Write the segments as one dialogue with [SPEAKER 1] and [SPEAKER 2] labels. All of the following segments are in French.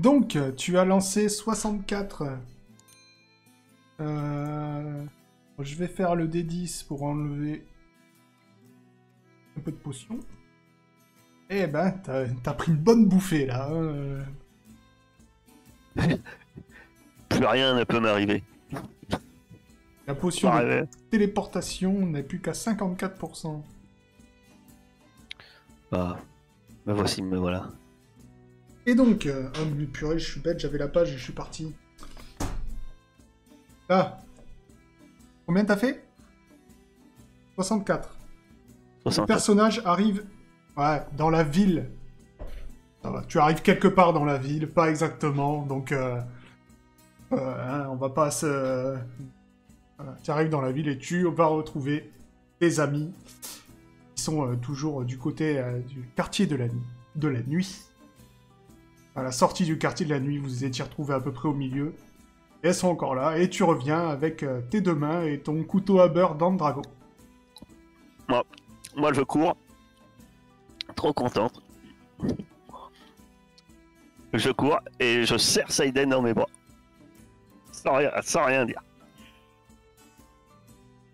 [SPEAKER 1] Donc, tu as lancé 64. Je vais faire le D10 pour enlever un peu de potion. Eh ben, t'as pris une bonne bouffée, là.
[SPEAKER 2] Plus rien ne peut m'arriver.
[SPEAKER 1] La potion de téléportation n'est plus qu'à 54%.
[SPEAKER 2] Bah, me voici, me voilà.
[SPEAKER 1] Et donc, oh mais purée, je suis bête, j'avais la page et je suis parti. Là. Combien t'as fait 64. Le personnage arrive dans la ville. Ça va, tu arrives quelque part dans la ville, pas exactement, donc on va pas se... tu arrives dans la ville et tu vas retrouver tes amis qui sont toujours du côté du quartier de la nuit. À la sortie du quartier de la nuit, vous étiez retrouvés à peu près au milieu. Et elles sont encore là, et tu reviens avec tes deux mains et ton couteau à beurre dans le dragon.
[SPEAKER 2] Moi je cours. Trop contente. Je cours et je serre Saiden dans mes bras. Sans rien dire.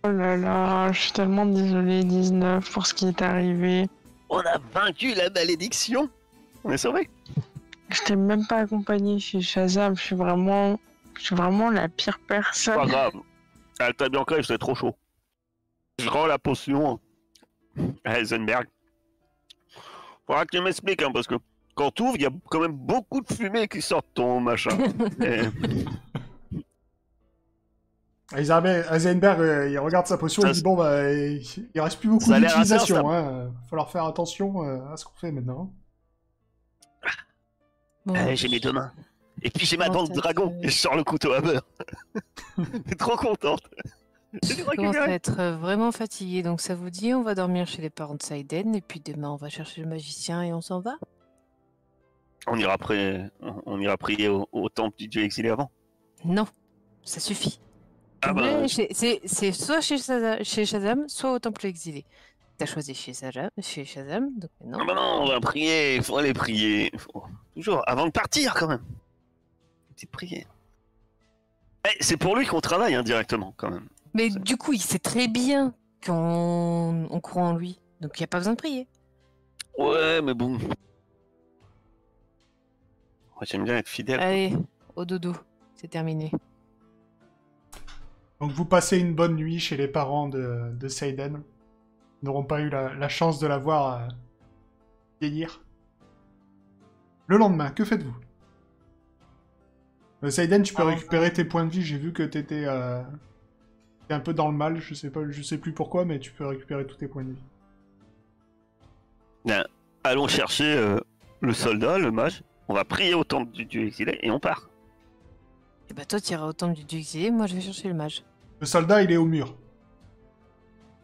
[SPEAKER 3] Oh là là, je suis tellement désolée, 19, pour ce qui est arrivé.
[SPEAKER 2] On a vaincu la malédiction. On est sauvés.
[SPEAKER 3] Je t'ai même pas accompagné chez Shazam, je suis vraiment la pire personne.
[SPEAKER 2] Pas grave. Alta Bianca, j'étais trop chaud. Je rends la potion à Heisenberg. Faudra que tu m'expliques, hein, parce que quand tu ouvres, il y a quand même beaucoup de fumée qui sort de ton machin.
[SPEAKER 1] Heisenberg, il regarde sa potion et il dit bon bah il reste plus beaucoup d'utilisation. Va falloir faire attention à ce qu'on fait maintenant.
[SPEAKER 2] Bon. J'ai mes deux mains. Et puis j'ai ma dent de dragon et je sors le couteau à beurre. T'es trop contente.
[SPEAKER 4] Je commence à être vraiment fatiguée, donc ça vous dit on va dormir chez les parents de Saiden et puis demain on va chercher le magicien et on s'en va.
[SPEAKER 2] On ira prier au temple du dieu exilé avant.
[SPEAKER 4] Non, ça suffit.
[SPEAKER 2] Ah bah...
[SPEAKER 4] C'est soit chez Shazam, soit au temple exilé. T'as choisi chez Shazam, donc non.
[SPEAKER 2] Ah bah non, on va prier, il faut aller prier. Toujours, avant de partir quand même. C'est prier. C'est pour lui qu'on travaille indirectement quand même.
[SPEAKER 4] Mais du coup, il sait très bien qu'on croit en lui, donc il n'y a pas besoin de prier.
[SPEAKER 2] Ouais, mais bon. Ouais, j'aime bien être fidèle.
[SPEAKER 4] Allez, au dodo, c'est terminé.
[SPEAKER 1] Donc vous passez une bonne nuit chez les parents de Saiden. Ils n'auront pas eu la chance de la voir vieillir. Le lendemain, que faites-vous Saiden, tu peux récupérer tes points de vie. J'ai vu que t'étais un peu dans le mal. Je sais plus pourquoi, mais tu peux récupérer tous tes points de vie.
[SPEAKER 2] Bien, allons chercher le soldat, le mage. On va prier au temple du dieu exilé et on part.
[SPEAKER 4] Et bah toi, tu iras au temple du dieu exilé. Moi, je vais chercher le mage.
[SPEAKER 1] Le soldat, il est au mur.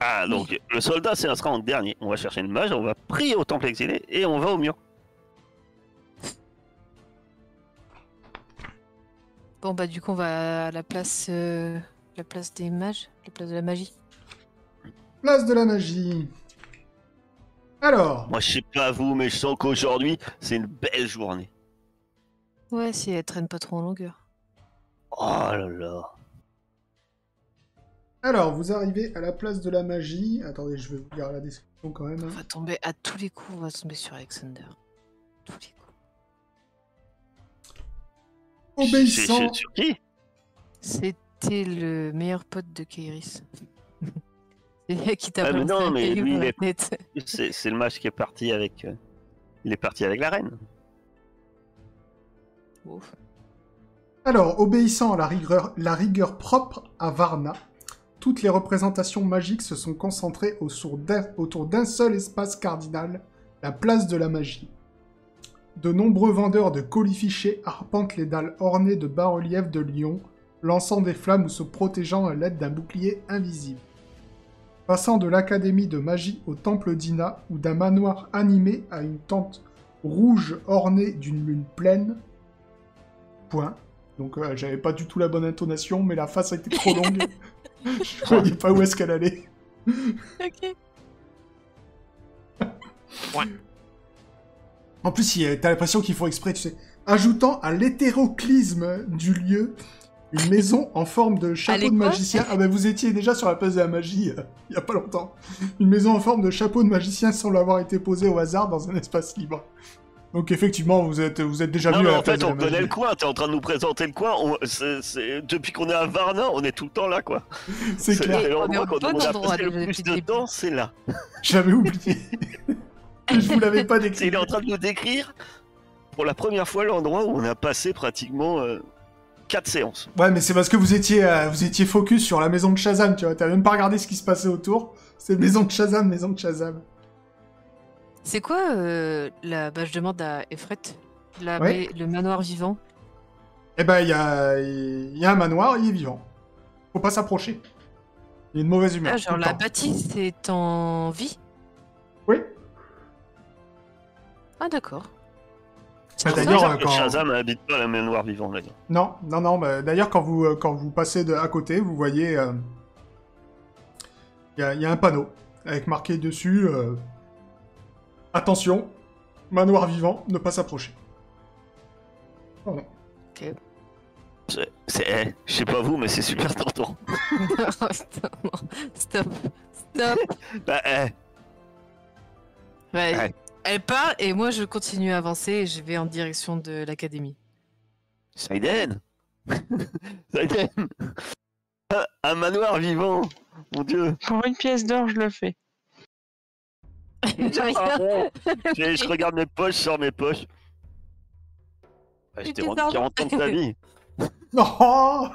[SPEAKER 2] Ah, donc oui. Le soldat, ça sera en dernier. On va chercher le mage, on va prier au temple exilé et on va au mur.
[SPEAKER 4] Bon bah du coup on va à la place des mages, la place de la magie.
[SPEAKER 1] Place de la magie. Alors.
[SPEAKER 2] Moi je sais pas vous, mais je sens qu'aujourd'hui c'est une belle journée.
[SPEAKER 4] Ouais, si elle traîne pas trop en longueur.
[SPEAKER 2] Oh là là.
[SPEAKER 1] Alors vous arrivez à la place de la magie. Attendez, je vais vous lire la description quand même.
[SPEAKER 4] On va tomber à tous les coups, on va tomber sur Alexander. Tous les coups.
[SPEAKER 1] Obéissant.
[SPEAKER 2] Sur qui?
[SPEAKER 3] C'était le meilleur pote de Kairis. C'est lui qui t'a
[SPEAKER 2] mais non, mais lui,
[SPEAKER 3] la tête.
[SPEAKER 2] C'est le mage qui est parti avec... il est parti avec la reine.
[SPEAKER 3] Ouf.
[SPEAKER 1] Alors, obéissant à la rigueur propre à Varna, toutes les représentations magiques se sont concentrées autour d'un seul espace cardinal, la place de la magie. De nombreux vendeurs de colifichets arpentent les dalles ornées de bas-reliefs de lions, lançant des flammes ou se protégeant à l'aide d'un bouclier invisible. Passant de l'académie de magie au temple d'Ina ou d'un manoir animé à une tente rouge ornée d'une lune pleine. Point. Donc j'avais pas du tout la bonne intonation, mais la face a été trop longue. Je voyais pas où est-ce qu'elle allait.
[SPEAKER 4] Ok.
[SPEAKER 1] Ouais. En plus, t'as l'impression qu'ils font exprès, tu sais. ajoutant à l'hétéroclisme du lieu une maison en forme de chapeau
[SPEAKER 3] Allez,
[SPEAKER 1] de
[SPEAKER 3] quoi
[SPEAKER 1] magicien. Ah bah vous étiez déjà sur la place de la magie il y a pas longtemps. Une maison en forme de chapeau de magicien semble avoir été posée au hasard dans un espace libre. Donc effectivement, vous êtes déjà
[SPEAKER 2] Non,
[SPEAKER 1] venu
[SPEAKER 2] mais
[SPEAKER 1] à la
[SPEAKER 2] en
[SPEAKER 1] place
[SPEAKER 2] fait,
[SPEAKER 1] de la
[SPEAKER 2] on connaît
[SPEAKER 1] magie.
[SPEAKER 2] le coin. T'es en train de nous présenter le coin. Depuis qu'on est à Varna, on est tout le temps là, quoi.
[SPEAKER 1] C'est clair,
[SPEAKER 2] C'est
[SPEAKER 3] on est
[SPEAKER 2] l'endroit
[SPEAKER 3] au
[SPEAKER 2] quand
[SPEAKER 3] bon
[SPEAKER 2] on a
[SPEAKER 3] endroit
[SPEAKER 2] passé le
[SPEAKER 3] déjà
[SPEAKER 2] plus
[SPEAKER 3] depuis le
[SPEAKER 2] de temps, c'est là.
[SPEAKER 1] j'avais oublié. Et je vous l'avais pas décrit.
[SPEAKER 2] Il est en train de nous décrire, pour la première fois, l'endroit où on a passé pratiquement 4 séances.
[SPEAKER 1] Ouais, mais c'est parce que vous étiez focus sur la maison de Shazam, tu vois. T'as même pas regardé ce qui se passait autour. C'est maison de Shazam, maison de Shazam.
[SPEAKER 3] C'est quoi la... Bah, je demande à Efret.
[SPEAKER 1] Ouais.
[SPEAKER 3] Le manoir vivant.
[SPEAKER 1] Eh ben, il y a un manoir, il est vivant. Faut pas s'approcher. Il y a une mauvaise humeur.
[SPEAKER 3] Ah,
[SPEAKER 1] tout
[SPEAKER 3] genre
[SPEAKER 1] le
[SPEAKER 3] la
[SPEAKER 1] temps.
[SPEAKER 3] bâtisse est en vie.
[SPEAKER 1] Oui.
[SPEAKER 3] Ah, d'accord.
[SPEAKER 1] Bah,
[SPEAKER 3] pour
[SPEAKER 1] d'ailleurs,
[SPEAKER 3] ça,
[SPEAKER 2] Que Shazam n'habite pas la manoir vivant, d'ailleurs.
[SPEAKER 1] Non. Bah, d'ailleurs, quand vous passez à côté, vous voyez... Il y a un panneau avec marqué dessus... Attention, manoir vivant, ne pas s'approcher. Voilà.
[SPEAKER 3] Ok.
[SPEAKER 2] Je sais pas vous, mais c'est super tentant.
[SPEAKER 3] Non, stop. Stop.
[SPEAKER 2] Bah,
[SPEAKER 3] Ouais,
[SPEAKER 2] Ouais.
[SPEAKER 3] Elle part et moi je continue à avancer et je vais en direction de l'académie.
[SPEAKER 2] Saiden Saiden Un manoir vivant. Mon dieu.
[SPEAKER 5] Pour une pièce d'or, je le fais.
[SPEAKER 2] Je regarde mes poches, je sors mes poches. Bah, je
[SPEAKER 3] Mais
[SPEAKER 2] t'ai
[SPEAKER 3] t'es
[SPEAKER 2] rendu
[SPEAKER 3] pardon.
[SPEAKER 2] 40 ans de ta vie.
[SPEAKER 1] Non.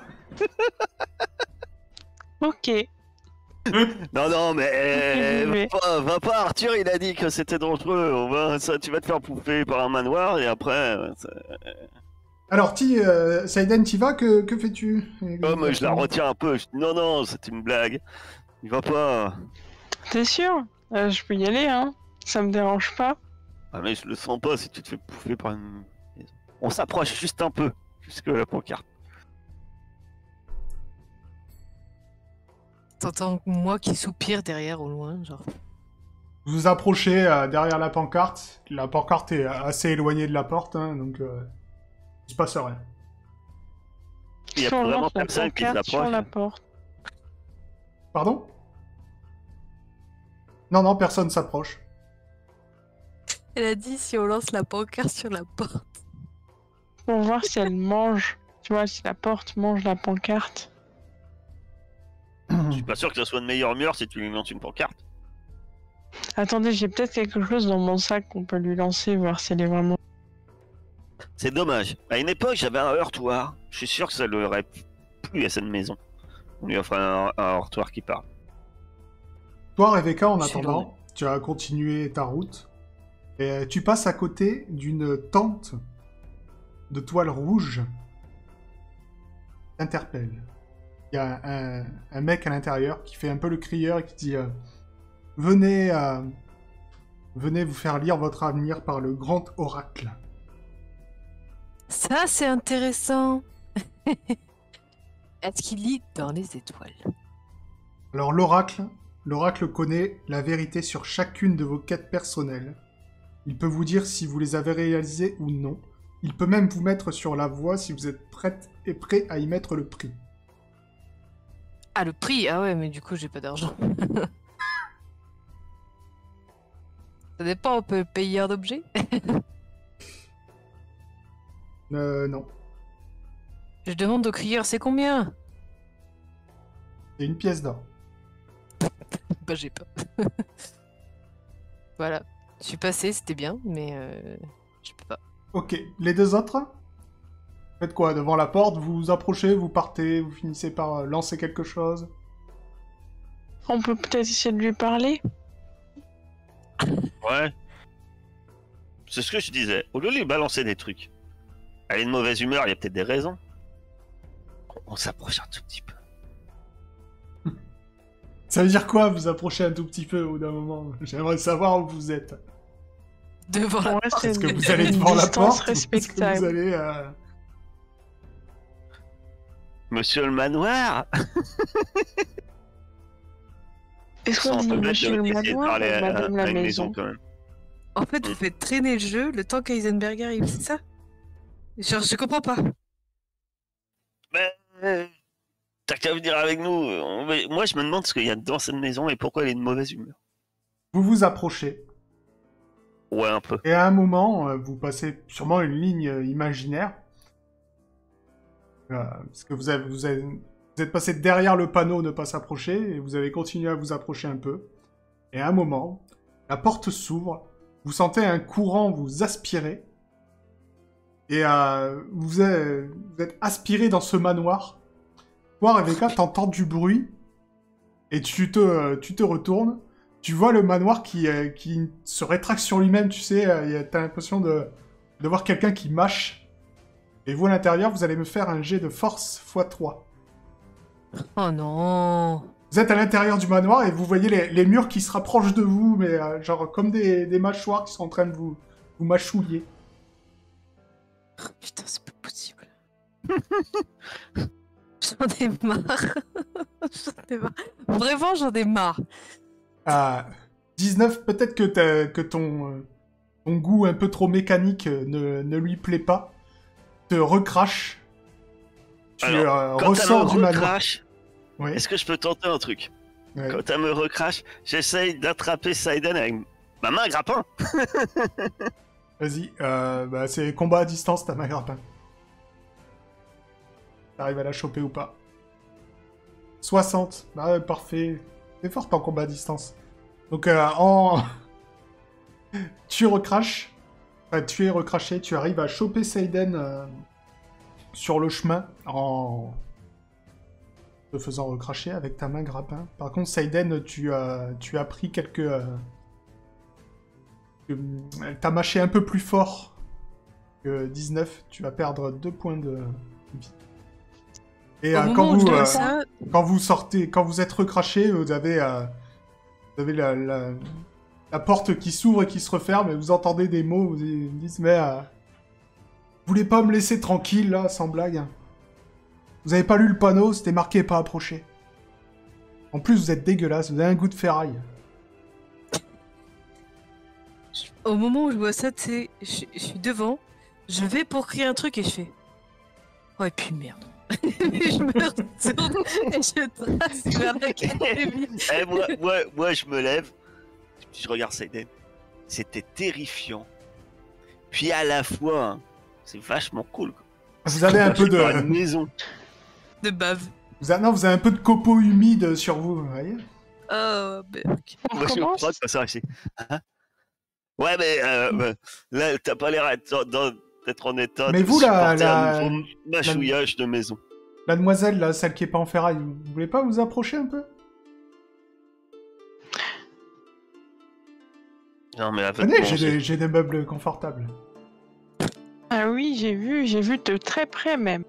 [SPEAKER 5] Ok.
[SPEAKER 2] Non, mais
[SPEAKER 5] Mais-
[SPEAKER 2] va pas, Arthur, il a dit que c'était dangereux. Tu vas te faire bouffer par un manoir et après.
[SPEAKER 1] Alors, Saiden, t'y vas, que fais-tu?
[SPEAKER 2] Comme je la retiens un peu. Non, c'est une blague. Il va pas.
[SPEAKER 5] T'es sûr? Je peux y aller, hein? Ça me dérange pas.
[SPEAKER 2] Ah, mais je le sens pas si tu te fais bouffer par une. On s'approche juste un peu, jusque la pancarte.
[SPEAKER 3] T'entends moi qui soupire derrière au loin, genre.
[SPEAKER 1] Vous vous approchez derrière la pancarte. La pancarte est assez éloignée de la porte, hein, donc il se passe rien.
[SPEAKER 2] Il y a
[SPEAKER 5] Si on
[SPEAKER 2] vraiment
[SPEAKER 5] lance la
[SPEAKER 2] personne qui
[SPEAKER 5] pancarte sur
[SPEAKER 2] s'approche.
[SPEAKER 5] la porte.
[SPEAKER 1] Pardon? Non, personne s'approche.
[SPEAKER 3] Elle a dit si on lance la pancarte sur la porte.
[SPEAKER 5] Pour voir si elle mange. Tu vois, si la porte mange la pancarte.
[SPEAKER 2] Je suis pas sûr que ça soit de meilleure humeur si tu lui lances une pancarte.
[SPEAKER 5] Attendez, j'ai peut-être quelque chose dans mon sac qu'on peut lui lancer, voir si elle est vraiment...
[SPEAKER 2] C'est dommage. À une époque, j'avais un heurtoir. Je suis sûr que ça lui aurait plu à cette maison. On lui offre un heurtoir qui parle.
[SPEAKER 1] Toi, Rebecca, en
[SPEAKER 3] C'est
[SPEAKER 1] attendant, tu as continué ta route. Et tu passes à côté d'une tente de toile rouge. T'interpelle. Il y a un mec à l'intérieur qui fait un peu le crieur et qui dit venez vous faire lire votre avenir par le grand oracle.
[SPEAKER 3] Ça, c'est intéressant. Est-ce qu'il lit dans les étoiles?
[SPEAKER 1] Alors l'oracle connaît la vérité sur chacune de vos quêtes personnelles. Il peut vous dire si vous les avez réalisées ou non. Il peut même vous mettre sur la voie si vous êtes prête et prêt à y mettre le prix.
[SPEAKER 3] Ah, le prix? Ah ouais, mais du coup, j'ai pas d'argent. Ça dépend, on peut payer un objet?
[SPEAKER 1] Non.
[SPEAKER 3] Je demande au crieur, c'est combien?
[SPEAKER 1] C'est une pièce d'or.
[SPEAKER 3] Bah, j'ai pas. Voilà. Je suis passé, c'était bien, mais je peux pas.
[SPEAKER 1] Ok, les deux autres? Faites quoi? Devant la porte, vous vous approchez, vous partez, vous finissez par lancer quelque chose?
[SPEAKER 5] On peut peut-être essayer de lui parler?
[SPEAKER 2] Ouais. C'est ce que je disais. Au lieu de lui balancer des trucs. Elle est de mauvaise humeur, il y a peut-être des raisons. On s'approche un tout petit peu.
[SPEAKER 1] Ça veut dire quoi, vous approchez un tout petit peu au bout d'un moment? J'aimerais savoir où vous êtes.
[SPEAKER 3] Devant la
[SPEAKER 5] On
[SPEAKER 3] porte.
[SPEAKER 5] reste
[SPEAKER 1] Est-ce que
[SPEAKER 5] une-
[SPEAKER 1] vous allez
[SPEAKER 5] une
[SPEAKER 1] devant la
[SPEAKER 5] distance
[SPEAKER 1] porte ou est-ce que
[SPEAKER 5] respectable.
[SPEAKER 1] vous allez...
[SPEAKER 2] Monsieur le manoir.
[SPEAKER 5] Est-ce
[SPEAKER 2] C'est
[SPEAKER 5] qu'on
[SPEAKER 2] un
[SPEAKER 5] dit
[SPEAKER 2] peu bête
[SPEAKER 5] monsieur le
[SPEAKER 2] d'essayer de
[SPEAKER 5] manoir ou
[SPEAKER 2] parler à
[SPEAKER 5] madame la
[SPEAKER 2] une
[SPEAKER 5] maison?
[SPEAKER 2] quand même.
[SPEAKER 3] En fait, vous faites traîner le jeu le temps qu'Eisenberger arrive, c'est ça? Je comprends pas.
[SPEAKER 2] Ben, t'as qu'à venir avec nous. Moi, je me demande ce qu'il y a dans cette maison et pourquoi elle est de mauvaise humeur.
[SPEAKER 1] Vous vous approchez.
[SPEAKER 2] Ouais, un peu.
[SPEAKER 1] Et à un moment, vous passez sûrement une ligne imaginaire. Parce que vous êtes passé derrière le panneau ne pas s'approcher, et vous avez continué à vous approcher un peu. Et à un moment, la porte s'ouvre, vous sentez un courant vous aspirer, et vous êtes aspiré dans ce manoir. Toi, Rebecca, t'entends du bruit, et tu te retournes, tu vois le manoir qui se rétracte sur lui-même, tu sais, t'as l'impression de voir quelqu'un qui mâche. Et vous, à l'intérieur, vous allez me faire un jet de force x3.
[SPEAKER 3] Oh non.
[SPEAKER 1] Vous êtes à l'intérieur du manoir et vous voyez les murs qui se rapprochent de vous, mais genre comme des mâchoires qui sont en train de vous mâchouiller.
[SPEAKER 3] Oh, putain, c'est pas possible. J'en ai marre. J'en ai marre. Vraiment, j'en ai marre.
[SPEAKER 1] 19, peut-être que ton goût un peu trop mécanique ne lui plaît pas. Te recrache. Tu ressors du manoir. Oui.
[SPEAKER 2] Est-ce que je peux tenter un truc?
[SPEAKER 1] Ouais.
[SPEAKER 2] Quand elle me recrache, j'essaye d'attraper Saiden avec ma main à grappin.
[SPEAKER 1] Vas-y, c'est combat à distance, ta main grappin. T'arrives à la choper ou pas? 60. Bah ouais, parfait. C'est fort en combat à distance. Donc tu recraches. Enfin, tu es recraché, tu arrives à choper Saiden sur le chemin en te faisant recracher avec ta main grappin. Par contre, Saiden, tu as pris quelques... Elle t'a mâché un peu plus fort que 19. Tu vas perdre 2 points de vie. Et quand vous sortez, quand vous êtes recraché, vous avez la porte qui s'ouvre et qui se referme, et vous entendez des mots, vous dites, mais vous voulez pas me laisser tranquille, là, sans blague? Vous avez pas lu le panneau, c'était marqué pas approcher. En plus, vous êtes dégueulasse, vous avez un goût de ferraille.
[SPEAKER 3] Au moment où je vois ça, tu sais, je suis devant, je vais pour crier un truc et je fais... Oh, et puis merde. Je me retourne et je trace vers la
[SPEAKER 2] moi, je me lève, je regarde Saiden. C'était terrifiant. Puis à la fois, c'est vachement cool, quoi.
[SPEAKER 1] Vous avez un peu de...
[SPEAKER 2] Une maison.
[SPEAKER 3] De bave.
[SPEAKER 1] vous avez un peu de copeaux humides sur vous, vous voyez?
[SPEAKER 3] Oh, berk.
[SPEAKER 2] Moi, je suis en train de passer ici. Hein? Ouais, mais là, t'as pas l'air d'être en état
[SPEAKER 1] mais
[SPEAKER 2] de
[SPEAKER 1] vous,
[SPEAKER 2] supporter un nouveau mâchouillage de maison.
[SPEAKER 1] La demoiselle, là, celle qui est pas en ferraille, vous voulez pas vous approcher un peu?
[SPEAKER 2] Non, mais
[SPEAKER 1] Venez, j'ai des meubles confortables.
[SPEAKER 5] Ah oui, j'ai vu de très près même.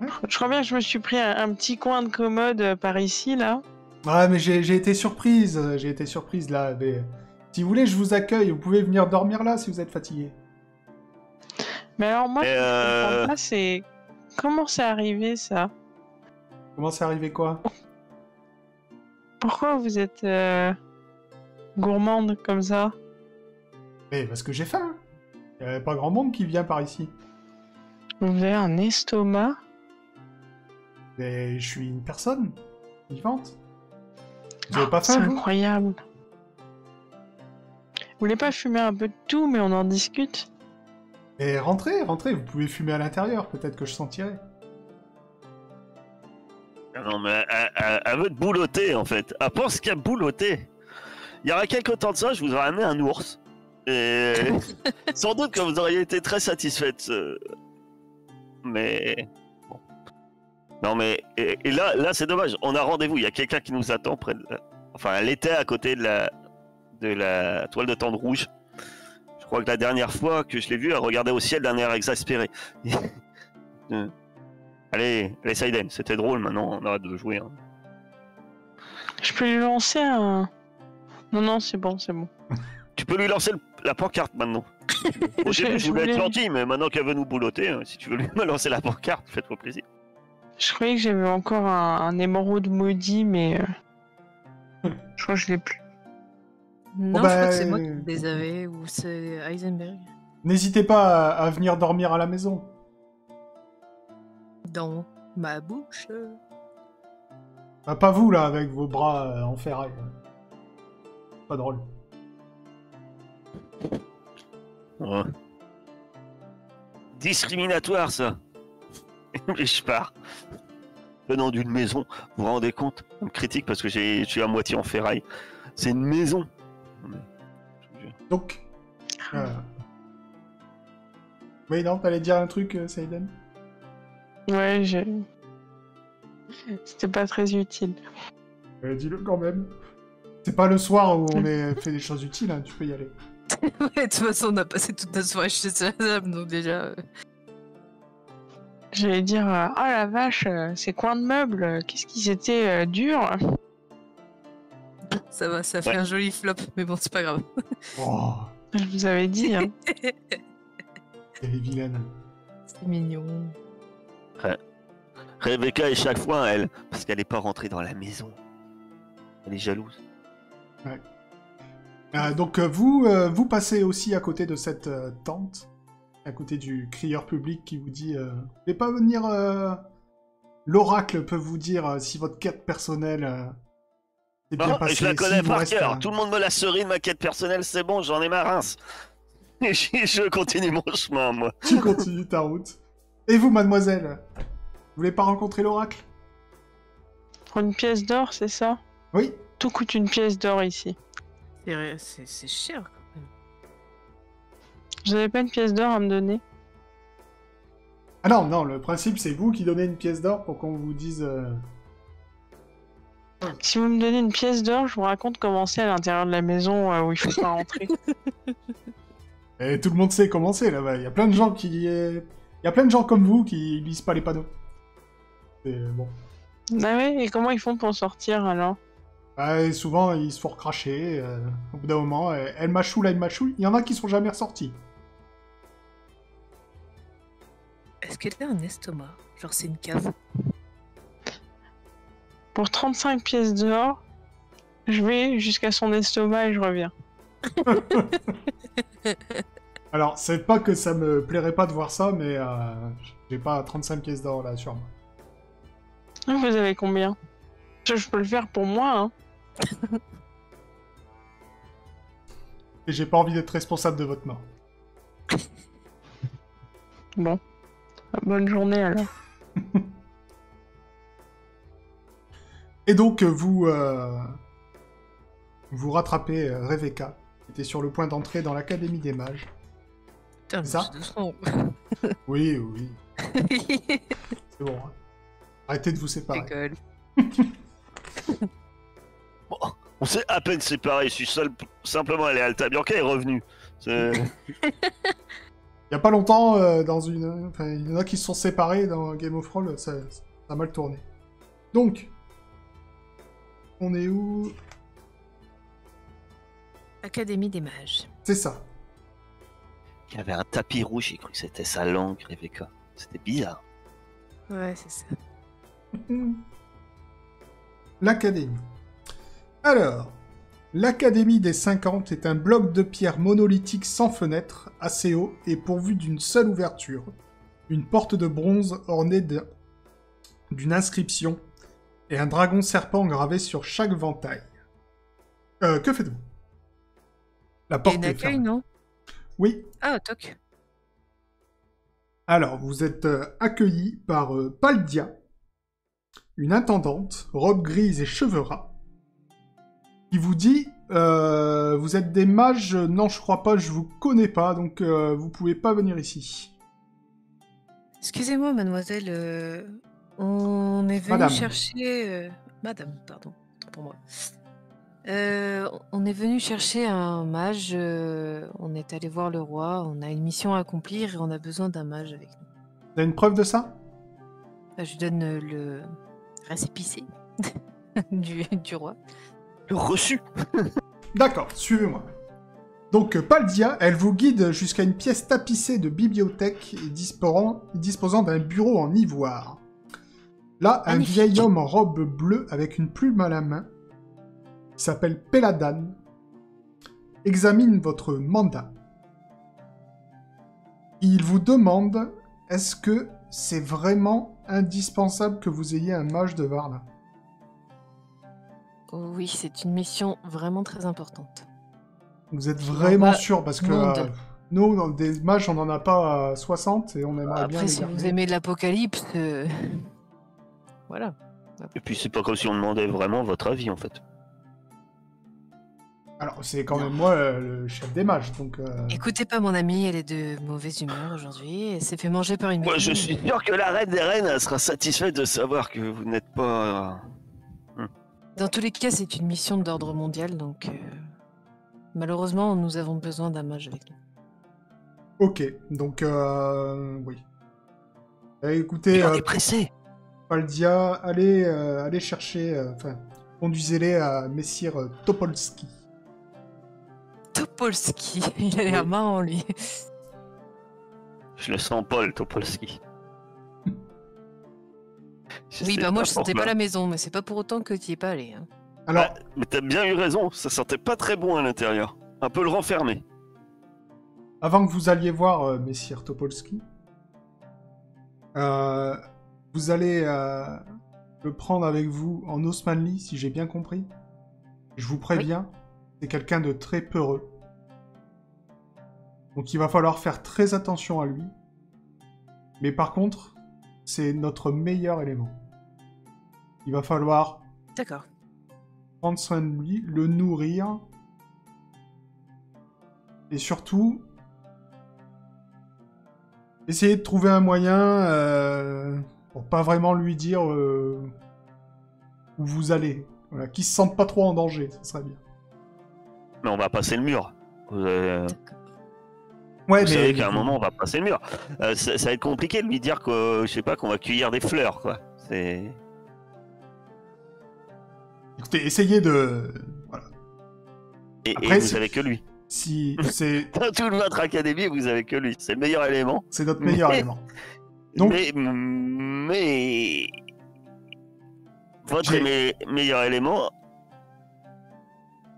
[SPEAKER 1] Ouais.
[SPEAKER 5] Je crois bien que je me suis pris un petit coin de commode par ici, là.
[SPEAKER 1] Ah, mais j'ai été surprise, là. Mais... Si vous voulez, je vous accueille, vous pouvez venir dormir là si vous êtes fatigué.
[SPEAKER 5] Mais alors moi, ce que je comprends pas, c'est... Comment c'est arrivé, ça?
[SPEAKER 1] Comment c'est arrivé quoi?
[SPEAKER 5] Pourquoi vous êtes gourmande comme ça?
[SPEAKER 1] Mais parce que j'ai faim. Il n'y a pas grand monde qui vient par ici.
[SPEAKER 5] Vous avez un estomac?
[SPEAKER 1] Mais je suis une personne vivante. Vous avez pas
[SPEAKER 5] C'est
[SPEAKER 1] faim, vous?
[SPEAKER 5] incroyable. Vous voulez pas fumer un peu de tout, mais on en discute?
[SPEAKER 1] Et rentrez, vous pouvez fumer à l'intérieur, peut-être que je sentirai.
[SPEAKER 2] Non, mais elle veut te boulotter, en fait. Elle pense qu'à boulotter. Il y aura quelques temps de ça, je vous aurais amené un ours. Et sans doute que vous auriez été très satisfaite. Mais... Bon. Non, mais... Et là c'est dommage. On a rendez-vous. Il y a quelqu'un qui nous attend près de... Enfin, elle était à côté de la toile de tente rouge. Je crois que la dernière fois que je l'ai vue, elle regardait au ciel d'un air exaspéré. Allez, Saiden, c'était drôle, maintenant on arrête de jouer. Hein.
[SPEAKER 5] Je peux lui lancer un... Non, c'est bon.
[SPEAKER 2] Tu peux lui lancer la pancarte maintenant. Au début, je voulais être gentil, mais maintenant qu'elle veut nous boulotter, si tu veux lui lancer la pancarte, faites-toi plaisir.
[SPEAKER 5] Je croyais que j'avais encore un émeraude maudit, mais... je crois que je l'ai plus.
[SPEAKER 3] Non, je crois que c'est moi qui les avais, ou c'est Heisenberg.
[SPEAKER 1] N'hésitez pas à venir dormir à la maison.
[SPEAKER 3] dans ma bouche.
[SPEAKER 1] Bah, pas vous, là, avec vos bras en ferraille. Pas drôle.
[SPEAKER 2] Ouais. Discriminatoire, ça. Mais je pars. Venant d'une maison, vous vous rendez compte? On me critique parce que je suis à moitié en ferraille. C'est une maison.
[SPEAKER 1] Donc... Oui, non, t'allais dire un truc, Seiden?
[SPEAKER 5] Ouais, c'était pas très utile.
[SPEAKER 1] Dis-le quand même. C'est pas le soir où on fait des choses utiles, hein, tu peux y aller.
[SPEAKER 3] Ouais, de toute façon, on a passé toute notre soirée chez Sam, donc déjà...
[SPEAKER 5] J'allais dire, ah la vache, ces coins de meubles, qu'est-ce qu'ils étaient durs.
[SPEAKER 3] Ça va, ça fait un joli flop, mais bon, c'est pas grave.
[SPEAKER 1] Oh,
[SPEAKER 5] Je vous avais dit, hein.
[SPEAKER 1] elle est vilaine.
[SPEAKER 3] C'est mignon.
[SPEAKER 2] Rebecca est chaque fois, elle, parce qu'elle n'est pas rentrée dans la maison. Elle est jalouse.
[SPEAKER 1] Donc vous passez aussi à côté de cette tente, à côté du crieur public qui vous dit vous voulez pas venir l'oracle peut vous dire si votre quête personnelle s'est bien passée.
[SPEAKER 2] Je la connais
[SPEAKER 1] si
[SPEAKER 2] par
[SPEAKER 1] reste,
[SPEAKER 2] cœur. Tout le monde me l'a serine, ma quête personnelle, c'est bon, j'en ai ma rince. Et je continue mon chemin, moi.
[SPEAKER 1] Tu continues ta route. Et vous, mademoiselle, vous voulez pas rencontrer l'oracle?
[SPEAKER 5] Pour une pièce d'or, c'est ça?
[SPEAKER 1] Oui.
[SPEAKER 5] Tout coûte une pièce d'or ici.
[SPEAKER 3] C'est cher, quand même.
[SPEAKER 5] Vous avez pas une pièce d'or à me donner?
[SPEAKER 1] Ah non, le principe c'est vous qui donnez une pièce d'or pour qu'on vous dise...
[SPEAKER 5] Si vous me donnez une pièce d'or, je vous raconte comment c'est à l'intérieur de la maison où il faut pas rentrer.
[SPEAKER 1] Et tout le monde sait comment c'est là-bas. Il y a plein de gens Il y a plein de gens comme vous qui lisent pas les panneaux. C'est bon.
[SPEAKER 5] Ah ouais, et comment ils font pour sortir alors?
[SPEAKER 1] Et souvent, ils se font recracher. Au bout d'un moment, elle mâchoue, là, elle mâchoue. Il y en a qui sont jamais ressortis.
[SPEAKER 3] Est-ce qu'elle a un estomac? Genre, c'est une cave.
[SPEAKER 5] Pour 35 pièces d'or, je vais jusqu'à son estomac et je reviens.
[SPEAKER 1] Alors, c'est pas que ça me plairait pas de voir ça, mais j'ai pas 35 pièces d'or là sur moi.
[SPEAKER 5] Vous avez combien? Je peux le faire pour moi, hein.
[SPEAKER 1] Et j'ai pas envie d'être responsable de votre mort.
[SPEAKER 5] Bon. Bonne journée alors.
[SPEAKER 1] Et donc, vous rattrapez Rebecca, qui était sur le point d'entrer dans l'Académie des Mages.
[SPEAKER 3] Putain,
[SPEAKER 1] Ça Oui. C'est bon. Hein. Arrêtez de vous séparer.
[SPEAKER 3] École.
[SPEAKER 2] Bon, on s'est à peine séparés. Je suis seul. Simplement, elle est Alta Bianca est revenue.
[SPEAKER 1] Il y a pas longtemps, il y en a qui se sont séparés dans Game of Thrones, ça a mal tourné. Donc, on est où?
[SPEAKER 3] Académie des Mages.
[SPEAKER 1] C'est ça.
[SPEAKER 2] Il y avait un tapis rouge, j'ai cru que c'était sa langue, Rebecca. C'était bizarre.
[SPEAKER 3] Ouais, c'est ça.
[SPEAKER 1] L'Académie. Alors, l'Académie des 50 est un bloc de pierre monolithique sans fenêtre, assez haut et pourvu d'une seule ouverture. Une porte de bronze ornée d'une inscription et un dragon serpent gravé sur chaque ventail. Que faites-vous? La porte
[SPEAKER 3] Et
[SPEAKER 1] est
[SPEAKER 3] accueil,
[SPEAKER 1] fermée.
[SPEAKER 3] non?
[SPEAKER 1] Oui.
[SPEAKER 3] Ah, toc.
[SPEAKER 1] Alors, vous êtes accueillis par Paldia, une intendante, robe grise et cheveux ras, qui vous dit vous êtes des mages? Non, je crois pas, je vous connais pas, donc vous pouvez pas venir ici.
[SPEAKER 3] Excusez-moi, mademoiselle. On est venu
[SPEAKER 1] Madame.
[SPEAKER 3] chercher... Madame, pardon. Autant pour moi. On est venu chercher un mage. On est allé voir le roi. On a une mission à accomplir et on a besoin d'un mage avec nous.
[SPEAKER 1] Vous avez une preuve de ça?
[SPEAKER 3] Je lui donne le récépissé du roi.
[SPEAKER 2] Le reçu.
[SPEAKER 1] D'accord, suivez-moi. Donc Paldia, elle vous guide jusqu'à une pièce tapissée de bibliothèque et disposant d'un bureau en ivoire. Là, un
[SPEAKER 3] Magnifique.
[SPEAKER 1] vieil homme en robe bleue avec une plume à la main, qui s'appelle Peladan, examine votre mandat. Il vous demande est-ce que c'est vraiment indispensable que vous ayez un mage de Varna.
[SPEAKER 4] Oh oui, c'est une mission vraiment très importante.
[SPEAKER 1] Vous êtes vraiment
[SPEAKER 4] bah,
[SPEAKER 1] sûr parce que
[SPEAKER 4] monde.
[SPEAKER 1] nous, dans des mages, on n'en a pas 60 et on aimerait bien
[SPEAKER 4] Après,
[SPEAKER 1] les
[SPEAKER 4] si
[SPEAKER 1] garder.
[SPEAKER 4] vous aimez l'apocalypse, voilà.
[SPEAKER 2] Et puis c'est pas comme si on demandait vraiment votre avis en fait.
[SPEAKER 1] Alors, c'est quand même moi le chef des mages, donc...
[SPEAKER 4] Écoutez pas mon amie, elle est de mauvaise humeur aujourd'hui. Elle s'est fait manger par une
[SPEAKER 2] Moi je
[SPEAKER 4] bêtise.
[SPEAKER 2] suis sûr que la reine des reines elle sera satisfaite de savoir que vous n'êtes pas...
[SPEAKER 4] Dans tous les cas, c'est une mission d'ordre mondial, donc malheureusement, nous avons besoin d'un mage avec nous.
[SPEAKER 1] Ok, donc oui. Écoutez,
[SPEAKER 2] on est pressé.
[SPEAKER 1] Paldia, allez chercher, conduisez-les à Messire Topolski.
[SPEAKER 4] Topolski, il a l'air marrant lui.
[SPEAKER 2] Je le sens pas le Topolski.
[SPEAKER 4] Oui, bah moi je sentais pas la maison, mais c'est pas pour autant que tu y es pas allé. Hein.
[SPEAKER 1] Alors,
[SPEAKER 2] Ah, mais t'as bien eu raison, ça sentait pas très bon à l'intérieur. Un peu le renfermé.
[SPEAKER 1] avant que vous alliez voir Messire Topolski, vous allez le prendre avec vous en Osmanli, si j'ai bien compris. Je vous préviens, c'est quelqu'un de très peureux. Donc il va falloir faire très attention à lui. Mais par contre, c'est notre meilleur élément. Il va falloir
[SPEAKER 4] D'accord.
[SPEAKER 1] prendre soin de lui, le nourrir. Et surtout, essayer de trouver un moyen pour pas vraiment lui dire où vous allez. Voilà, qu'il se sente pas trop en danger, ça serait bien.
[SPEAKER 2] Mais on va passer le mur. Vous
[SPEAKER 1] Ouais,
[SPEAKER 2] savez qu'à un moment on va passer le mur. Ça va être compliqué de lui dire que, je sais pas, qu'on va cueillir des fleurs, quoi. C'est...
[SPEAKER 1] Écoutez, essayez de... Voilà.
[SPEAKER 2] Et
[SPEAKER 1] Après,
[SPEAKER 2] vous avez que lui.
[SPEAKER 1] Si c'est...
[SPEAKER 2] Dans toute votre académie, vous avez que lui. C'est le meilleur élément.
[SPEAKER 1] C'est notre meilleur élément. Donc,
[SPEAKER 2] mais... Votre meilleur élément...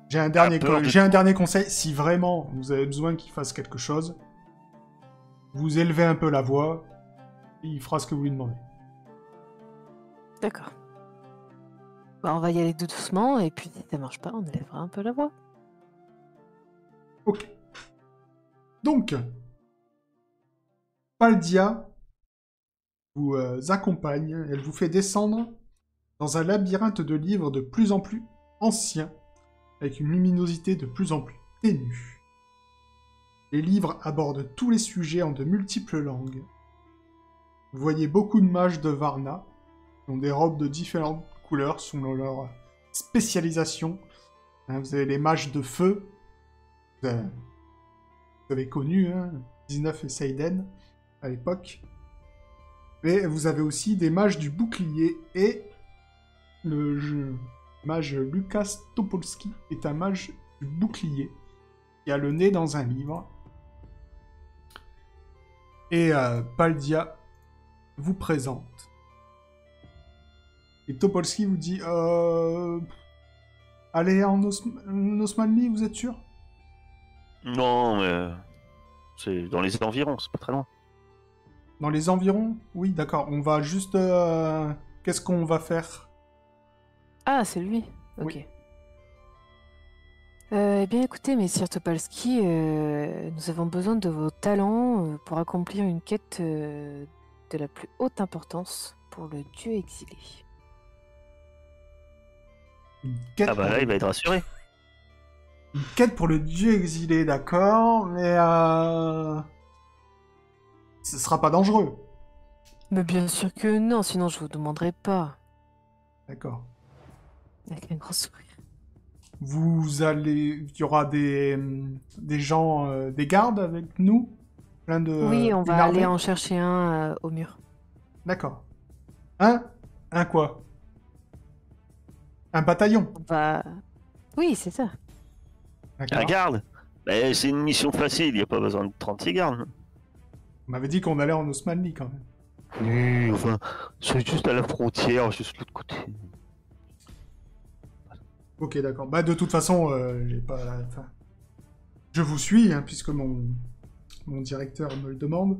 [SPEAKER 1] j'ai un dernier conseil. Si vraiment vous avez besoin qu'il fasse quelque chose, vous élevez un peu la voix, et il fera ce que vous lui demandez.
[SPEAKER 4] D'accord. Bah, on va y aller doucement, et puis si ça marche pas, on élèvera un peu la voix.
[SPEAKER 1] Ok. Donc, Paldia vous accompagne. Elle vous fait descendre dans un labyrinthe de livres de plus en plus anciens, avec une luminosité de plus en plus ténue. Les livres abordent tous les sujets en de multiples langues. Vous voyez beaucoup de mages de Varna, qui ont des robes de différentes couleurs selon leur spécialisation. Hein, vous avez les mages de feu, vous avez connu, hein, 19 et Seiden, à l'époque. Mais vous avez aussi des mages du bouclier, et le mage Lukas Topolski est un mage du bouclier, qui a le nez dans un livre. Et Paldia vous présente. Et Topolski vous dit allez en Osmanli, vous êtes sûr?
[SPEAKER 2] Non, mais... c'est dans les environs, c'est pas très loin.
[SPEAKER 1] Dans les environs? Oui, d'accord. On va juste... Qu'est-ce qu'on va faire?
[SPEAKER 4] Ah, c'est lui. Ok.
[SPEAKER 1] Oui.
[SPEAKER 4] Eh bien, écoutez, messire Topolski, nous avons besoin de vos talents pour accomplir une quête de la plus haute importance pour le dieu exilé.
[SPEAKER 1] Une quête
[SPEAKER 2] Ah bah là, il va être rassuré.
[SPEAKER 1] Une quête pour le dieu exilé, d'accord, mais ce sera pas dangereux.
[SPEAKER 4] Mais bien sûr que non, sinon je vous demanderai pas.
[SPEAKER 1] D'accord.
[SPEAKER 4] Avec un grand sourire.
[SPEAKER 1] Vous allez... Il y aura des gens, des gardes avec nous? Plein de...
[SPEAKER 4] Oui, on
[SPEAKER 1] une
[SPEAKER 4] va
[SPEAKER 1] armée?
[SPEAKER 4] aller en chercher un au mur.
[SPEAKER 1] D'accord. Un quoi? Un bataillon?
[SPEAKER 4] On va... Oui, c'est ça.
[SPEAKER 1] D'accord.
[SPEAKER 2] Un garde. Mais c'est une mission facile, il n'y a pas besoin de 36 gardes.
[SPEAKER 1] On m'avait dit qu'on allait en Osmanli, quand même.
[SPEAKER 2] Oui, enfin, c'est juste à la frontière, juste de l'autre côté.
[SPEAKER 1] Ok, d'accord. Bah, de toute façon, j'ai pas... Enfin, je vous suis, hein, puisque mon directeur me le demande.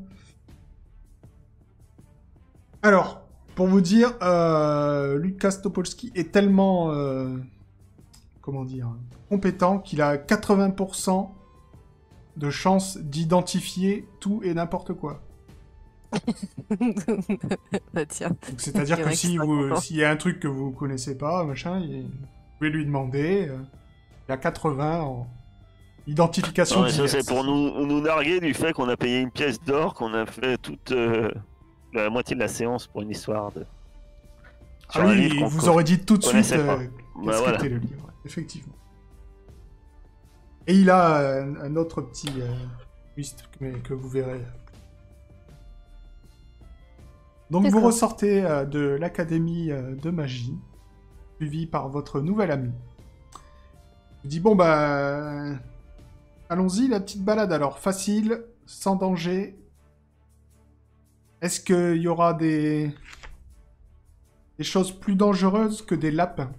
[SPEAKER 1] Alors, Pour vous dire, Lucas Topolski est tellement, comment dire, compétent qu'il a 80% de chances d'identifier tout et n'importe quoi.
[SPEAKER 4] Bah tiens.
[SPEAKER 1] Donc, c'est-à-dire
[SPEAKER 4] Il y en
[SPEAKER 1] que
[SPEAKER 4] a qui sont contents.
[SPEAKER 1] s'il y a un truc que vous connaissez pas, machin, vous pouvez lui demander. Il y a 80 en identification
[SPEAKER 2] Non, mais ça,
[SPEAKER 1] diverse.
[SPEAKER 2] c'est pour nous narguer du fait qu'on a payé une pièce d'or, qu'on a fait toute la moitié de la séance pour une histoire de.
[SPEAKER 1] Ah
[SPEAKER 2] sur un
[SPEAKER 1] oui,
[SPEAKER 2] livre qu'on
[SPEAKER 1] vous aurez dit tout de suite
[SPEAKER 2] connaissait pas.
[SPEAKER 1] qu'est-ce
[SPEAKER 2] Bah, voilà.
[SPEAKER 1] qu'était le livre, effectivement. Et il a un autre petit twist que vous verrez. Donc vous
[SPEAKER 4] D'accord.
[SPEAKER 1] ressortez de l'académie de magie, suivi par votre nouvel ami. Il dit bon bah allons-y la petite balade alors, facile, sans danger. Est-ce qu'il y aura des choses plus dangereuses que des lapins?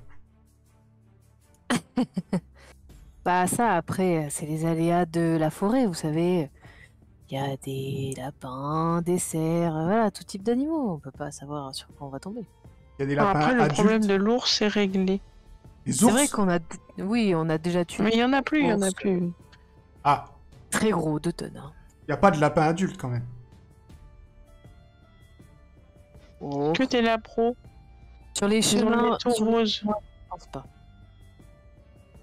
[SPEAKER 4] Bah ça, après, c'est les aléas de la forêt, vous savez. Il y a des lapins, des cerfs, voilà, tout type d'animaux. On peut pas savoir sur quoi on va tomber.
[SPEAKER 1] Il y a des
[SPEAKER 5] Bon,
[SPEAKER 1] lapins
[SPEAKER 5] après, le
[SPEAKER 1] adultes,
[SPEAKER 5] problème de l'ours est réglé.
[SPEAKER 1] des
[SPEAKER 4] C'est
[SPEAKER 1] ours.
[SPEAKER 4] vrai qu'on a... Oui, on a déjà tué
[SPEAKER 5] Mais il y en a plus, il y en a
[SPEAKER 4] ours.
[SPEAKER 5] plus.
[SPEAKER 1] Ah,
[SPEAKER 4] Très gros, 2 tonnes. Hein.
[SPEAKER 1] il n'y a pas de lapins adultes quand même.
[SPEAKER 4] Oh.
[SPEAKER 5] Que t'es la pro.
[SPEAKER 4] Sur les
[SPEAKER 5] Ils ont le
[SPEAKER 4] chemins...
[SPEAKER 5] métaux
[SPEAKER 4] sur les-
[SPEAKER 5] rose.
[SPEAKER 4] Je pense pas.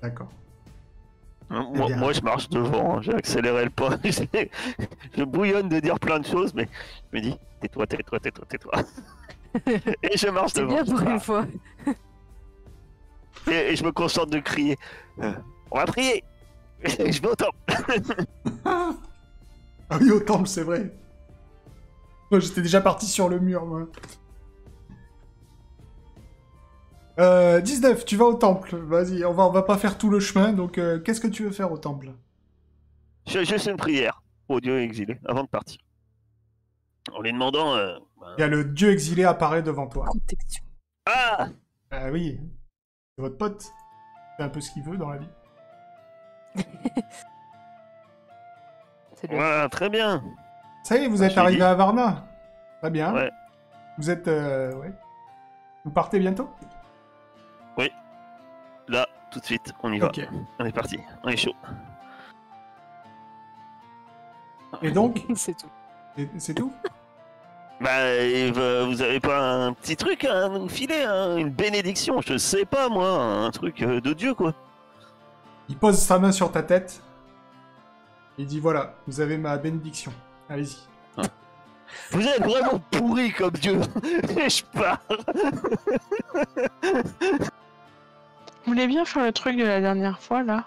[SPEAKER 1] D'accord.
[SPEAKER 2] Moi,
[SPEAKER 1] bien.
[SPEAKER 2] moi, je marche devant, hein, j'ai accéléré le pas. Je bouillonne de dire plein de choses, mais je me dis tais-toi, tais-toi, tais-toi, tais-toi. Et je marche
[SPEAKER 4] C'est
[SPEAKER 2] devant.
[SPEAKER 4] bien pour une fois.
[SPEAKER 2] Et je me concentre de crier. On va prier. Et je vais au temple.
[SPEAKER 1] Ah oui, au temple, c'est vrai. Moi, j'étais déjà parti sur le mur, moi. 19, tu vas au temple. Vas-y, on va pas faire tout le chemin, donc qu'est-ce que tu veux faire au temple?
[SPEAKER 2] Je fais juste une prière au dieu exilé avant de partir. En lui demandant.
[SPEAKER 1] Il y a le dieu exilé apparaît devant toi.
[SPEAKER 4] Protection.
[SPEAKER 2] Ah
[SPEAKER 1] Ah oui, c'est votre pote. Il fait un peu ce qu'il veut dans la vie.
[SPEAKER 4] C'est le...
[SPEAKER 2] Voilà, très bien.
[SPEAKER 1] Ça y est, vous
[SPEAKER 2] Ah,
[SPEAKER 1] êtes
[SPEAKER 2] je l'ai
[SPEAKER 1] arrivé
[SPEAKER 2] dit.
[SPEAKER 1] à Varna. Très bien.
[SPEAKER 2] Ouais.
[SPEAKER 1] Vous êtes... ouais. Vous partez bientôt?
[SPEAKER 2] Là, tout de suite, on y va.
[SPEAKER 1] Ok.
[SPEAKER 2] On est parti. On est chaud.
[SPEAKER 1] Et donc,
[SPEAKER 4] c'est tout.
[SPEAKER 1] c'est tout?
[SPEAKER 2] Vous avez pas un petit truc à nous filer, hein, une bénédiction, je sais pas moi, un truc de Dieu quoi.
[SPEAKER 1] Il pose sa main sur ta tête. Il dit voilà, vous avez ma bénédiction. Allez-y.
[SPEAKER 2] Vous êtes vraiment pourri comme Dieu. Et je pars.
[SPEAKER 5] Vous voulez bien faire le truc de la dernière fois, là?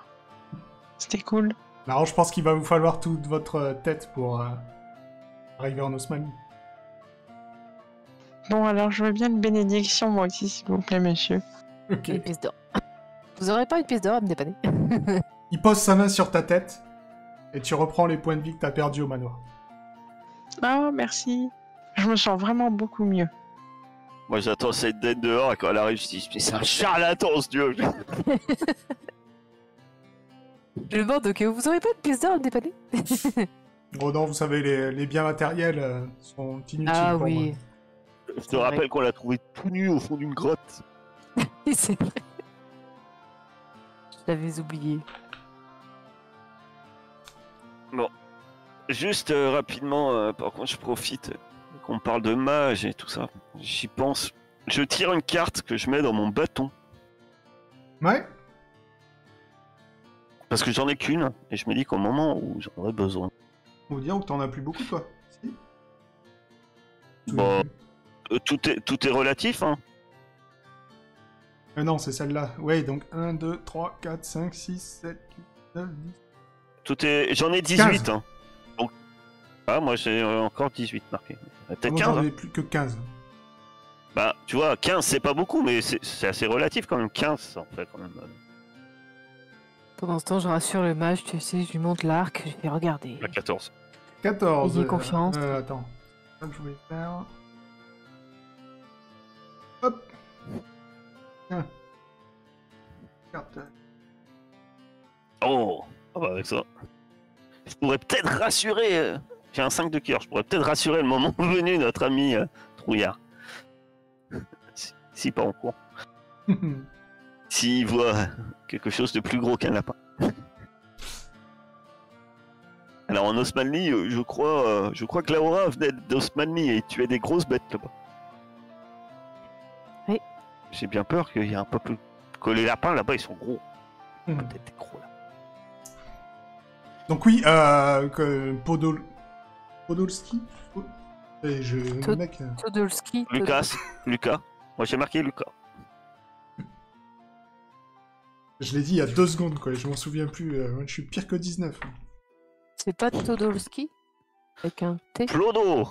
[SPEAKER 5] C'était cool.
[SPEAKER 1] Alors, je pense qu'il va vous falloir toute votre tête pour arriver en Osmanie.
[SPEAKER 5] Bon, alors je veux bien une bénédiction, moi aussi, s'il vous plaît, monsieur.
[SPEAKER 1] Ok.
[SPEAKER 4] Une pièce d'or. Vous aurez pas une pièce d'or à me dépanner?
[SPEAKER 1] Il pose sa main sur ta tête et tu reprends les points de vie que t'as perdus au manoir.
[SPEAKER 5] Ah, merci. Je me sens vraiment beaucoup mieux.
[SPEAKER 2] Moi j'attends cette dette dehors et quand elle arrive je dis mais c'est un charlatan ce Dieu.
[SPEAKER 4] Je demande, ok, vous aurez pas une pièce d'or à me dépanner?
[SPEAKER 1] Oh non, vous savez, les biens matériels sont inutiles
[SPEAKER 4] Ah
[SPEAKER 1] pour
[SPEAKER 4] oui.
[SPEAKER 1] moi.
[SPEAKER 2] Je te rappelle qu'on l'a trouvé tout nu au fond d'une grotte.
[SPEAKER 4] C'est vrai. Je l'avais oublié.
[SPEAKER 2] Juste rapidement, par contre je profite qu'on parle de mage et tout ça. J'y pense. Je tire une carte que je mets dans mon bâton.
[SPEAKER 1] Ouais.
[SPEAKER 2] Parce que j'en ai qu'une, et je me dis qu'au moment où j'en aurai besoin.
[SPEAKER 1] Faut dire que t'en as plus beaucoup, toi. Si.
[SPEAKER 2] Bon. Tout est relatif, hein.
[SPEAKER 1] Non, c'est celle-là. Ouais, donc 1, 2, 3, 4, 5, 6, 7, 8, 9, 10.
[SPEAKER 2] J'en ai 18, hein. Donc. Ah, moi j'ai encore 18 marqués. Peut-être
[SPEAKER 1] Moi,
[SPEAKER 2] 15.
[SPEAKER 1] j'en
[SPEAKER 2] Hein.
[SPEAKER 1] ai plus que 15.
[SPEAKER 2] Bah, tu vois, 15 c'est pas beaucoup, mais c'est assez relatif quand même. 15, ça en fait quand même.
[SPEAKER 4] Pendant ce temps, je rassure le mage, tu sais, je lui montre l'arc, je vais regarder.
[SPEAKER 2] La 14.
[SPEAKER 1] 14.
[SPEAKER 4] Ayez confiance.
[SPEAKER 1] Attends. C'est ça que je voulais faire. Hop. Tiens. Carte.
[SPEAKER 2] Oh, ah bah avec ça. Je pourrais peut-être rassurer. J'ai un 5 de cœur, je pourrais peut-être rassurer le moment venu notre ami Trouillard. s'il part en courant. S'il voit quelque chose de plus gros qu'un lapin. Alors en Osmanli, je crois que Laura venait d'Osmanli et tuait des grosses bêtes là-bas.
[SPEAKER 4] Oui.
[SPEAKER 2] J'ai bien peur qu'il y ait un peu plus... Que les lapins là-bas, ils sont gros. Peut-être des gros là.
[SPEAKER 1] Donc oui, que Podolski. Et le mec.
[SPEAKER 4] Podolski.
[SPEAKER 2] Lucas. Moi j'ai marqué Lucas.
[SPEAKER 1] Je l'ai dit il y a 2 secondes, quoi. Je m'en souviens plus. Je suis pire que 19.
[SPEAKER 4] C'est pas Todolski avec un T.
[SPEAKER 2] Plodo.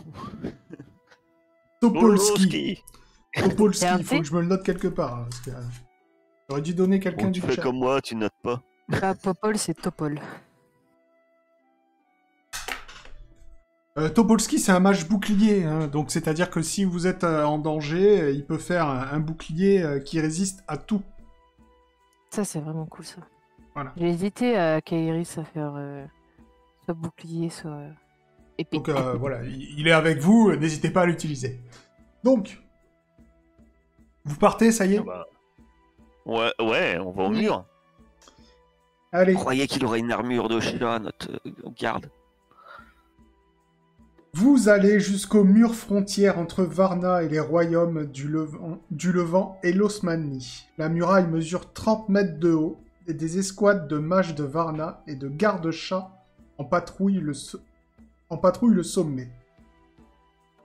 [SPEAKER 1] Topolski. Topolski,
[SPEAKER 4] C'est un
[SPEAKER 1] il faut
[SPEAKER 4] T
[SPEAKER 1] que je me le note quelque part. Hein, parce que, j'aurais dû donner quelqu'un
[SPEAKER 2] Bon,
[SPEAKER 1] du
[SPEAKER 2] tu fais
[SPEAKER 1] chat.
[SPEAKER 2] comme moi, tu notes pas.
[SPEAKER 4] Pas Popol, c'est Topol.
[SPEAKER 1] Topolski, c'est un mage bouclier. Hein, donc, c'est-à-dire que si vous êtes en danger, il peut faire un bouclier qui résiste à tout.
[SPEAKER 4] Ça, c'est vraiment cool, ça.
[SPEAKER 1] Voilà.
[SPEAKER 4] J'ai hésité à Kairis à faire soit bouclier, soit épée.
[SPEAKER 1] Donc, voilà, il est avec vous. N'hésitez pas à l'utiliser. Donc, vous partez, ça y est?
[SPEAKER 2] Ah bah... Ouais, on va au
[SPEAKER 4] Oui.
[SPEAKER 2] mur.
[SPEAKER 1] Allez.
[SPEAKER 2] Je croyais qu'il aurait une armure de chat, notre garde.
[SPEAKER 1] Vous allez jusqu'au mur frontière entre Varna et les royaumes du Levant et l'Osmanli. La muraille mesure 30 mètres de haut et des escouades de mages de Varna et de gardes-chats en patrouillent le sommet.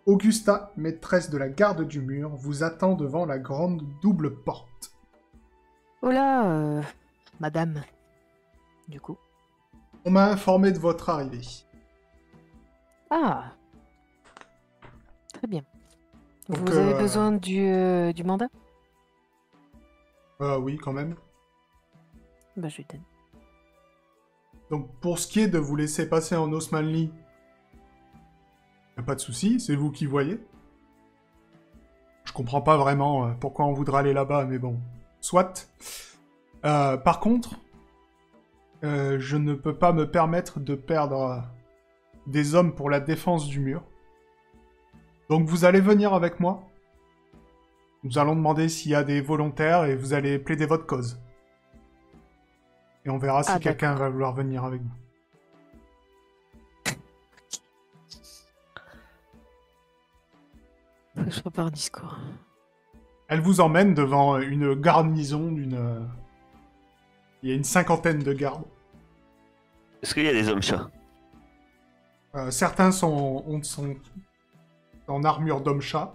[SPEAKER 1] Augusta, maîtresse de la garde du mur, vous attend devant la grande double porte.
[SPEAKER 4] Oh là, madame. Du coup.
[SPEAKER 1] On m'a informé de votre arrivée.
[SPEAKER 4] Ah. Très bien.
[SPEAKER 1] Donc,
[SPEAKER 4] Vous avez besoin du mandat?
[SPEAKER 1] Oui, quand même.
[SPEAKER 4] Bah, je lui donne.
[SPEAKER 1] Donc, pour ce qui est de vous laisser passer en Osmanli, y a pas de souci, c'est vous qui voyez. Je comprends pas vraiment pourquoi on voudrait aller là-bas, mais bon, soit. Par contre, je ne peux pas me permettre de perdre des hommes pour la défense du mur. Donc vous allez venir avec moi. Nous allons demander s'il y a des volontaires et vous allez plaider votre cause. Et on verra si quelqu'un va vouloir venir avec vous.
[SPEAKER 4] Faut que je prépare un discours.
[SPEAKER 1] Elle vous emmène devant une garnison d'une... Il y a une 50aine de gardes.
[SPEAKER 2] Est-ce qu'il y a des hommes chats?
[SPEAKER 1] Certains sont en armure d'homme-chat.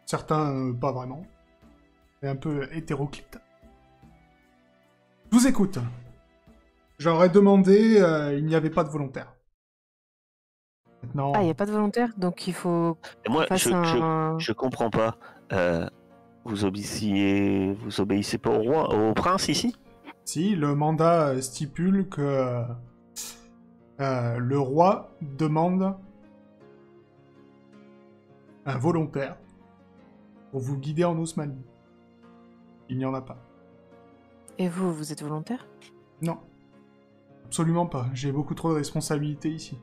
[SPEAKER 1] Certains, pas vraiment. C'est un peu hétéroclite. Je vous écoute. J'aurais demandé, il n'y avait pas de volontaire. Maintenant...
[SPEAKER 4] Ah, il n'y a pas de volontaire, donc il faut
[SPEAKER 2] Et moi,
[SPEAKER 4] qu'on fasse un...
[SPEAKER 2] je comprends pas. Vous obéissez pas au roi, au prince ici?
[SPEAKER 1] Si, le mandat stipule que le roi demande un volontaire pour vous guider en Osmanie. Il n'y en a pas.
[SPEAKER 4] Et vous, vous êtes volontaire?
[SPEAKER 1] Non. Absolument pas. J'ai beaucoup trop de responsabilités ici.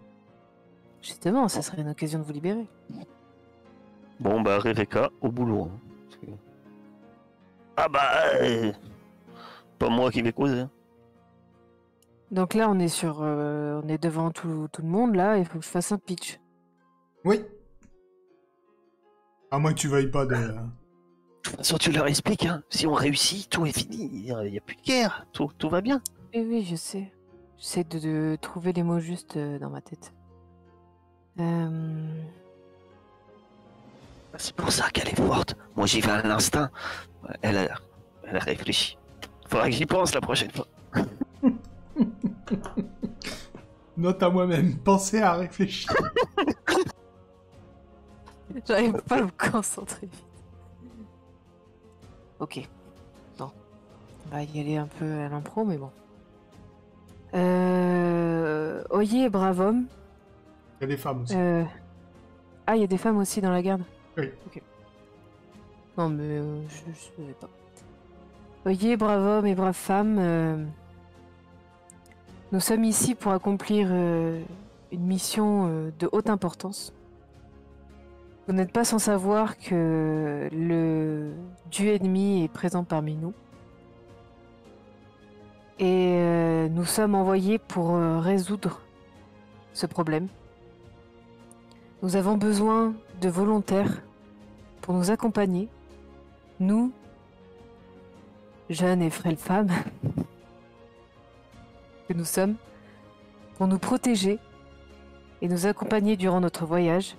[SPEAKER 4] Justement, ça serait une occasion de vous libérer.
[SPEAKER 2] Bon bah Rebecca, au boulot. Hein. Ah bah... pas moi qui vais causer. Hein.
[SPEAKER 4] Donc là, on est on est devant tout le monde, là, il faut que je fasse un pitch.
[SPEAKER 1] Oui. À moins que tu veuilles pas de...
[SPEAKER 2] De toute façon, tu leur expliques, hein. Si on réussit, tout est fini. Il n'y a plus de guerre. Tout va bien.
[SPEAKER 4] Oui, je sais. J'essaie de trouver les mots justes dans ma tête.
[SPEAKER 2] C'est pour ça qu'elle est forte. Moi, j'y vais à l'instinct. Elle a réfléchi. Faudra que j'y pense la prochaine fois.
[SPEAKER 1] Note à moi-même. Pensez à réfléchir.
[SPEAKER 4] J'arrive pas à me concentrer vite. Ok. Bon. On va y aller un peu à l'impro, mais bon. Oyez, brave homme.
[SPEAKER 1] Il y a des femmes aussi.
[SPEAKER 4] Ah, il y a des femmes aussi dans la garde?
[SPEAKER 1] Oui.
[SPEAKER 4] Ok. Non, mais je savais pas. Oyez, brave homme et brave femme. Nous sommes ici pour accomplir une mission de haute importance. Vous n'êtes pas sans savoir que le dieu ennemi est présent parmi nous. Et nous sommes envoyés pour résoudre ce problème. Nous avons besoin de volontaires pour nous accompagner. Nous, jeunes et frêles femmes, que nous sommes, pour nous protéger et nous accompagner durant notre voyage.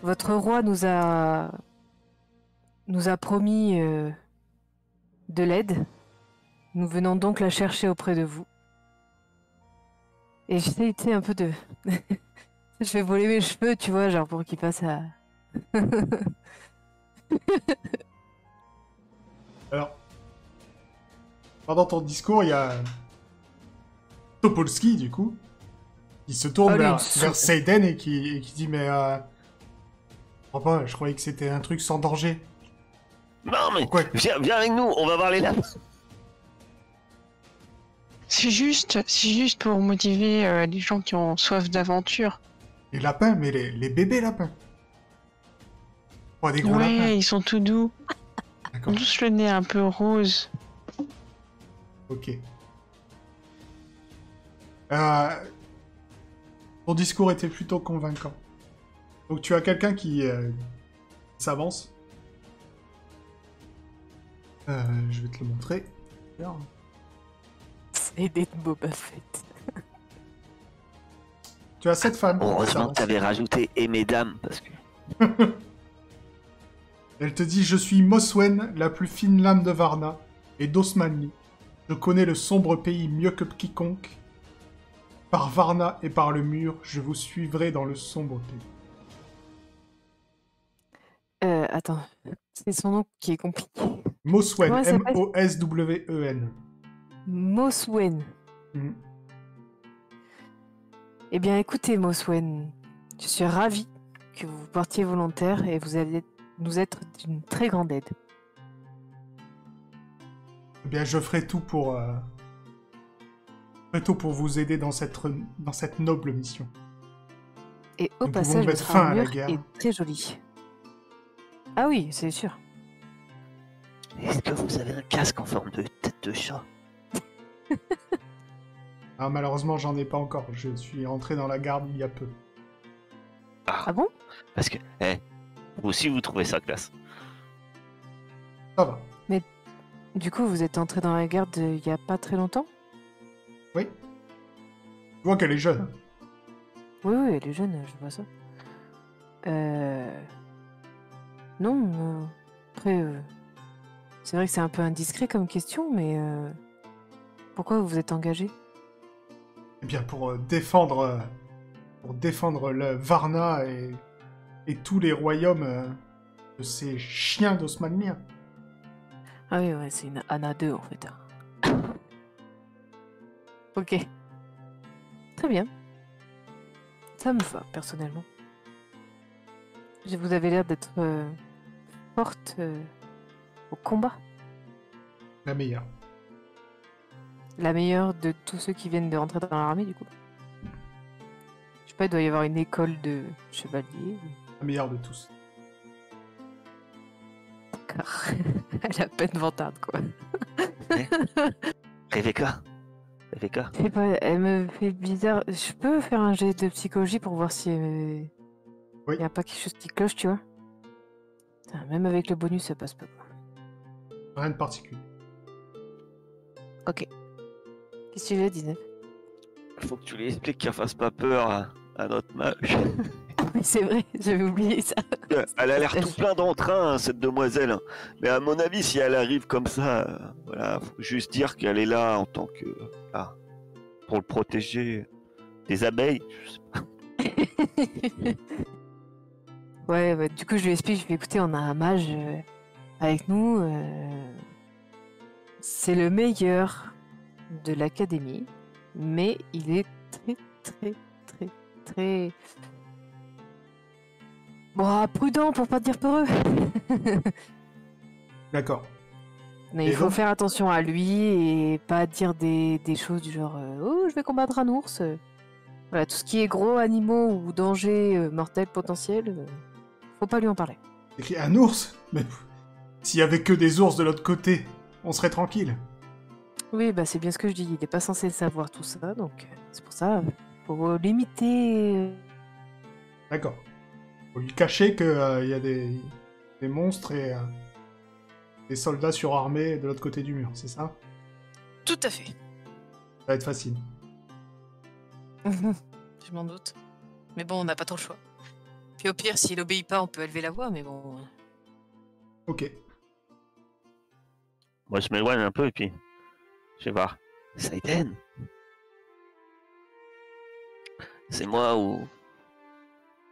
[SPEAKER 4] Votre roi nous a promis de l'aide. Nous venons donc la chercher auprès de vous. Et j'essaie un peu de... Je vais voler mes cheveux, tu vois, genre pour qu'il passe à...
[SPEAKER 1] Alors, pendant ton discours, il y a Topolski, du coup, qui se tourne
[SPEAKER 4] Ah, lui,
[SPEAKER 1] vers,
[SPEAKER 4] une soupe.
[SPEAKER 1] vers Seiden et qui dit, mais je croyais que c'était un truc sans danger.
[SPEAKER 2] Non, mais
[SPEAKER 1] Pourquoi
[SPEAKER 2] viens avec nous, on va voir les lapins.
[SPEAKER 5] C'est juste pour motiver les gens qui ont soif d'aventure.
[SPEAKER 1] Les lapins, mais les bébés lapins. Pas des gros lapins.
[SPEAKER 5] Ouais, ils sont tout doux. Ils
[SPEAKER 1] D'accord,
[SPEAKER 5] ont tous le nez un peu rose.
[SPEAKER 1] ok. Ton discours était plutôt convaincant. Donc tu as quelqu'un qui s'avance. Je vais te le montrer.
[SPEAKER 4] C'est des Boba Fett.
[SPEAKER 1] Tu as cette femme. qui
[SPEAKER 2] Heureusement
[SPEAKER 1] s'avance.
[SPEAKER 2] que t'avais rajouté et mesdames, parce que...
[SPEAKER 1] Elle te dit, je suis Moswen, la plus fine lame de Varna, et d'Osmanli. Je connais le sombre pays mieux que quiconque. Par Varna et par le mur, je vous suivrai dans le sombre pays.
[SPEAKER 4] Attends, c'est son nom qui est compliqué.
[SPEAKER 1] Moswen,
[SPEAKER 4] Comment elle s'appelle
[SPEAKER 1] M-O-S-W-E-N.
[SPEAKER 4] Moswen.
[SPEAKER 1] Mhm.
[SPEAKER 4] Eh bien, écoutez, Moswen, je suis ravie que vous portiez volontaire et vous allez nous être d'une très grande aide.
[SPEAKER 1] Eh bien, je ferai tout pour vous aider dans cette noble mission.
[SPEAKER 4] Et au
[SPEAKER 1] Nous
[SPEAKER 4] passage,
[SPEAKER 1] pouvons mettre
[SPEAKER 4] votre
[SPEAKER 1] fin à la
[SPEAKER 4] armure
[SPEAKER 1] guerre.
[SPEAKER 4] est très jolie. Ah oui, c'est sûr.
[SPEAKER 2] Est-ce que vous avez un casque en forme de tête de chat?
[SPEAKER 1] Ah, malheureusement, j'en ai pas encore. Je suis rentré dans la garde il y a peu.
[SPEAKER 4] Ah bon?
[SPEAKER 2] Parce que, vous aussi vous trouvez ça classe.
[SPEAKER 1] Ça va.
[SPEAKER 4] Du coup, vous êtes entré dans la garde il y a pas très longtemps?
[SPEAKER 1] Oui. Je vois qu'elle est jeune.
[SPEAKER 4] Oui, oui, elle est jeune, je vois ça. Non, après, c'est vrai que c'est un peu indiscret comme question, mais pourquoi vous vous êtes engagé?
[SPEAKER 1] Eh bien, pour défendre le Varna et tous les royaumes de ces chiens d'Osmanliens.
[SPEAKER 4] Ah oui, ouais, c'est une Anna 2 en fait. Ok. Très bien. Ça me va, personnellement. Vous avez l'air d'être forte au combat.
[SPEAKER 1] La meilleure.
[SPEAKER 4] La meilleure de tous ceux qui viennent de rentrer dans l'armée, du coup. Je sais pas, il doit y avoir une école de chevaliers.
[SPEAKER 1] La meilleure de tous.
[SPEAKER 4] D'accord. Elle a peine vantarde, quoi.
[SPEAKER 2] Rebecca,
[SPEAKER 4] Je sais pas, elle me fait bizarre. Je peux faire un jet de psychologie pour voir si
[SPEAKER 1] Oui.
[SPEAKER 4] y a pas quelque chose qui cloche, tu vois. Putain, même avec le bonus, ça passe pas, quoi.
[SPEAKER 1] Rien de particulier.
[SPEAKER 4] Ok. Qu'est-ce que tu veux, 19?
[SPEAKER 2] il faut que tu lui expliques qu'elle fasse pas peur à notre mage.
[SPEAKER 4] Oui, c'est vrai, j'avais oublié ça.
[SPEAKER 2] Elle a l'air tout plein d'entrain, hein, cette demoiselle. hein. Mais à mon avis, si elle arrive comme ça, voilà, faut juste dire qu'elle est là en tant que... pour le protéger des abeilles. Je sais pas.
[SPEAKER 4] Ouais, bah, du coup, je lui explique, je lui écouter, on a un mage avec nous. C'est le meilleur de l'académie, mais il est très... Bon, prudent pour pas dire peureux.
[SPEAKER 1] D'accord.
[SPEAKER 4] Mais
[SPEAKER 1] Et
[SPEAKER 4] il faut
[SPEAKER 1] donc
[SPEAKER 4] faire attention à lui et pas dire des choses du genre oh, je vais combattre un ours. Voilà, tout ce qui est gros animaux ou dangers mortels potentiels, faut pas lui en parler.
[SPEAKER 1] Écrit un ours? Mais s'il y avait que des ours de l'autre côté, on serait tranquille.
[SPEAKER 4] Oui, bah c'est bien ce que je dis. Il est pas censé savoir tout ça, donc c'est pour ça. Faut limiter.
[SPEAKER 1] D'accord. Faut lui cacher qu'il y a des monstres et des soldats surarmés de l'autre côté du mur, c'est ça?
[SPEAKER 3] Tout à fait.
[SPEAKER 1] Ça va être facile.
[SPEAKER 3] Je m'en doute. Mais bon, on n'a pas trop le choix. Puis au pire, s'il obéit pas, on peut élever la voix, mais bon.
[SPEAKER 1] Ok.
[SPEAKER 2] Moi, je m'éloigne un peu et puis je vais voir. Saiden. C'est moi où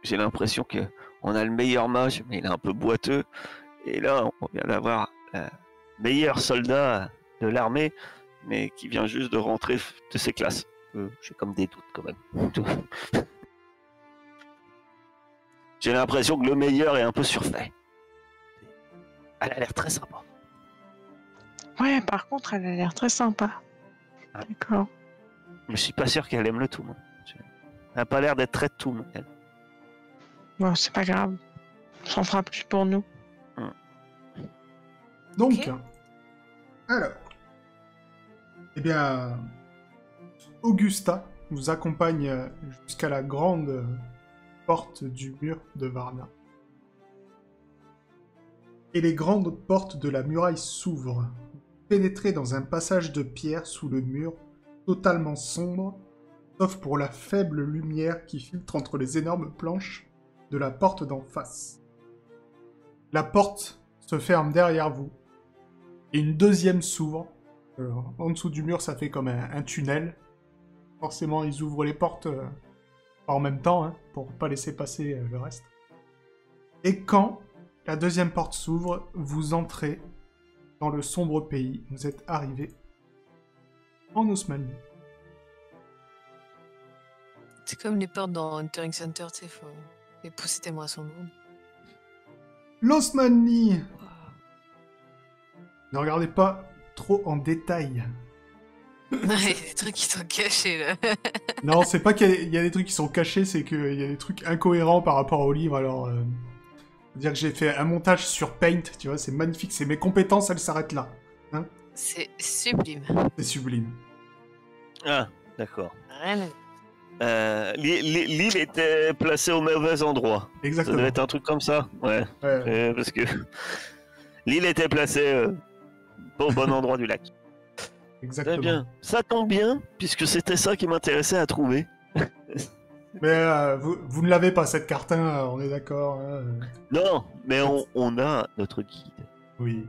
[SPEAKER 2] j'ai l'impression que on a le meilleur mage, mais il est un peu boiteux. Et là, on vient d'avoir le meilleur soldat de l'armée, mais qui vient juste de rentrer de ses classes. J'ai comme des doutes quand même. J'ai l'impression que le meilleur est un peu surfait. Elle a l'air très sympa.
[SPEAKER 5] Ouais, par contre, elle a l'air très sympa.
[SPEAKER 2] Ah.
[SPEAKER 5] D'accord.
[SPEAKER 2] Mais je suis pas sûr qu'elle aime le tout. Moi. Elle a pas l'air d'être très tout. Elle.
[SPEAKER 5] Bon, c'est pas grave. On s'en fera plus pour nous.
[SPEAKER 1] Donc,
[SPEAKER 3] Ok.
[SPEAKER 1] alors, eh bien, Augusta vous accompagne jusqu'à la grande porte du mur de Varna. Et les grandes portes de la muraille s'ouvrent. Vous pénétrez dans un passage de pierre sous le mur, totalement sombre, sauf pour la faible lumière qui filtre entre les énormes planches de la porte d'en face. La porte se ferme derrière vous, et une deuxième s'ouvre. En dessous du mur, ça fait comme un tunnel. Forcément, ils ouvrent les portes pas en même temps, hein, pour pas laisser passer le reste. Et quand la deuxième porte s'ouvre, vous entrez dans le sombre pays. Vous êtes arrivé en Osmanie.
[SPEAKER 3] C'est comme les portes dans Huntering Center, tu sais, faut les pousser tellement à son monde.
[SPEAKER 1] L'Osmanie! Ne regardez pas trop en détail.
[SPEAKER 3] Il y a des trucs qui sont cachés là.
[SPEAKER 1] Non, c'est pas qu'il y a des trucs qui sont cachés, c'est qu'il y a des trucs incohérents par rapport au livre. Alors, dire que j'ai fait un montage sur Paint, tu vois, c'est magnifique. C'est mes compétences, elles s'arrêtent là.
[SPEAKER 3] C'est sublime.
[SPEAKER 1] C'est sublime.
[SPEAKER 2] Ah, d'accord.
[SPEAKER 3] Rien à dire.
[SPEAKER 2] L'île était placée au mauvais endroit. Ça
[SPEAKER 1] Exactement.
[SPEAKER 2] devait être un truc comme ça. Ouais.
[SPEAKER 1] Ouais.
[SPEAKER 2] Parce que l'île était placée pas au bon endroit du lac.
[SPEAKER 1] Exactement.
[SPEAKER 2] Très bien. Ça tombe bien, puisque c'était ça qui m'intéressait à trouver.
[SPEAKER 1] Mais vous ne l'avez pas, cette carte, hein, on est d'accord. Hein,
[SPEAKER 2] Non, mais on a notre guide.
[SPEAKER 1] Oui.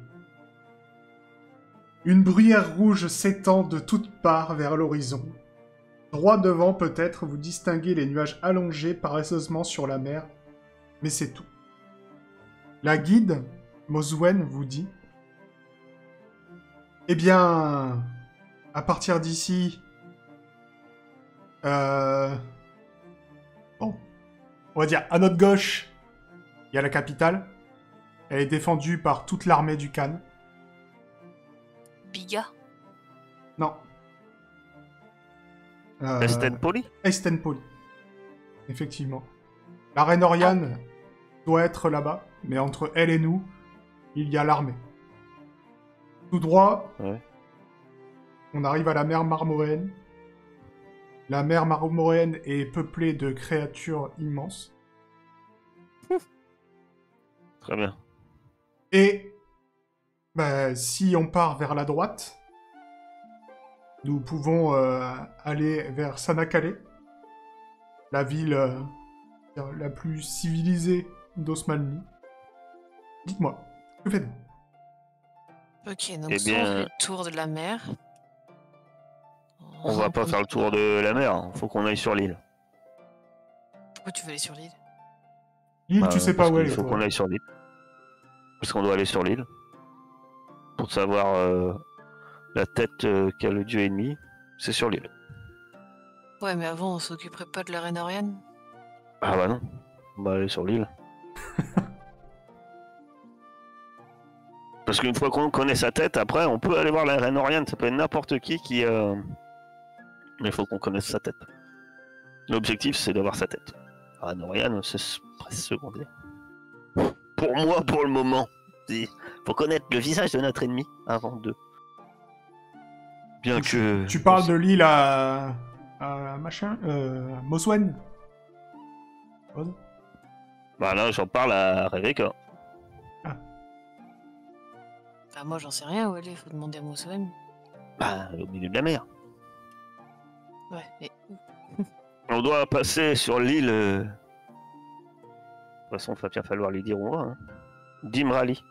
[SPEAKER 1] Une bruyère rouge s'étend de toutes parts vers l'horizon. Droit devant, peut-être, vous distinguez les nuages allongés paresseusement sur la mer, mais c'est tout. La guide, Moswen, vous dit: eh bien, à partir d'ici... Bon, on va dire, à notre gauche, il y a la capitale. Elle est défendue par toute l'armée du Khan.
[SPEAKER 3] Biga.
[SPEAKER 1] Non.
[SPEAKER 2] Estenpoli
[SPEAKER 1] Estenpoli. Effectivement. La reine Oriane doit être là-bas, mais entre elle et nous, il y a l'armée. Tout droit,
[SPEAKER 2] Ouais.
[SPEAKER 1] on arrive à la mer Marmoréenne. La mer Marmoréenne est peuplée de créatures immenses.
[SPEAKER 2] Très bien.
[SPEAKER 1] Et bah, si on part vers la droite, nous pouvons aller vers Sanakale, la ville la plus civilisée d'Osmanie. Dites-moi, que faites-vous?
[SPEAKER 3] Ok, donc
[SPEAKER 2] Eh
[SPEAKER 3] soit on
[SPEAKER 2] bien-
[SPEAKER 3] fait le tour de la mer.
[SPEAKER 2] On va pas faire le tour de la mer, hein. Faut qu'on aille sur l'île.
[SPEAKER 3] Pourquoi tu veux aller sur l'île?
[SPEAKER 1] L'île,
[SPEAKER 2] Bah,
[SPEAKER 1] tu sais pas
[SPEAKER 2] parce
[SPEAKER 1] où elle
[SPEAKER 2] qu'il
[SPEAKER 1] est,
[SPEAKER 2] faut
[SPEAKER 1] toi.
[SPEAKER 2] qu'on aille sur l'île. Parce qu'on doit aller sur l'île. Pour savoir la tête qu'a le dieu ennemi, c'est sur l'île.
[SPEAKER 3] Ouais, mais avant, on s'occuperait pas de la reine Oriane?
[SPEAKER 2] Ah bah non, on va aller sur l'île. Parce qu'une fois qu'on connaît sa tête, après, on peut aller voir la reine Oriane. Ça peut être n'importe qui. Mais il faut qu'on connaisse sa tête. L'objectif, c'est d'avoir sa tête. Ah, Norian, c'est presque secondaire. Pour moi, pour le moment. Faut connaître le visage de notre ennemi avant de... Bien que...
[SPEAKER 1] Tu parles de l'île à machin Moswen.
[SPEAKER 2] Bah là, j'en parle à Rebecca.
[SPEAKER 4] Bah, moi, j'en sais rien où elle est, faut demander à Moswen.
[SPEAKER 2] Bah, au milieu de la mer.
[SPEAKER 4] Ouais, mais.
[SPEAKER 2] On doit passer sur l'île... De toute façon, il va bien falloir lui dire où on va. Hein. Dimrali.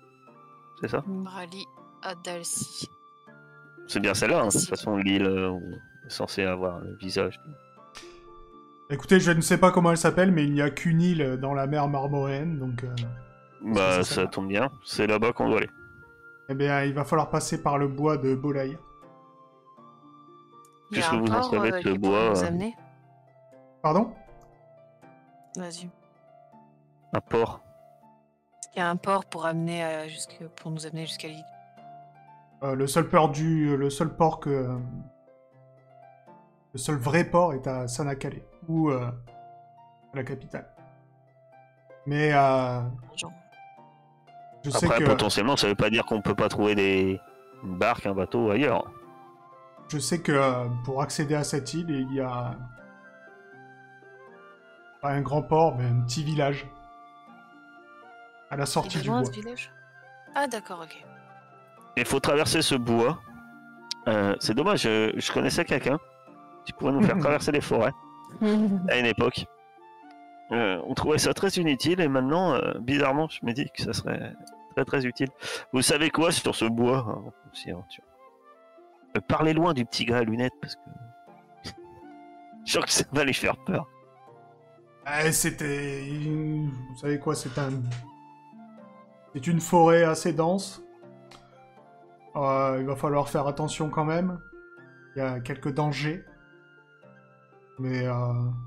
[SPEAKER 2] C'est ça?
[SPEAKER 4] Mrali Adalci.
[SPEAKER 2] C'est bien celle-là, hein. De toute façon, l'île où on est censé avoir le visage.
[SPEAKER 1] Écoutez, je ne sais pas comment elle s'appelle, mais il n'y a qu'une île dans la mer Marmoréenne, donc...
[SPEAKER 2] Bah,
[SPEAKER 1] c'est
[SPEAKER 2] ça tombe bien. C'est là-bas qu'on doit aller.
[SPEAKER 1] Eh bien, il va falloir passer par le bois de Bolaï.
[SPEAKER 4] Il y a
[SPEAKER 2] Puisque
[SPEAKER 4] un
[SPEAKER 2] vous en
[SPEAKER 4] port
[SPEAKER 2] savez que
[SPEAKER 4] qui
[SPEAKER 2] le
[SPEAKER 4] pourrait
[SPEAKER 2] bois...
[SPEAKER 4] nous amener.
[SPEAKER 1] Pardon?
[SPEAKER 4] Vas-y.
[SPEAKER 2] Un port.
[SPEAKER 4] Il y a un port pour amener pour nous amener jusqu'à l'île.
[SPEAKER 1] Le seul port le seul vrai port est à Sanakale, ou à la capitale. Mais
[SPEAKER 4] Genre.
[SPEAKER 1] je sais
[SPEAKER 2] Après,
[SPEAKER 1] que
[SPEAKER 2] potentiellement, ça veut pas dire qu'on peut pas trouver une barque, un bateau ailleurs.
[SPEAKER 1] pour accéder à cette île, il y a pas un grand port, mais un petit village à la sortie
[SPEAKER 4] Il est
[SPEAKER 1] du
[SPEAKER 4] loin
[SPEAKER 1] bois.
[SPEAKER 4] ce village? Ah d'accord, ok.
[SPEAKER 2] Il faut traverser ce bois. C'est dommage, je connaissais quelqu'un qui pourrait nous faire traverser les forêts à une époque. On trouvait ça très inutile et maintenant, bizarrement, je me dis que ça serait très très utile. Vous savez quoi sur ce bois hein, aussi, hein, parlez loin du petit gars à lunettes parce que je sens que ça va lui faire peur.
[SPEAKER 1] C'était... Vous savez quoi, c'est une forêt assez dense. Il va falloir faire attention quand même. Il y a quelques dangers. Mais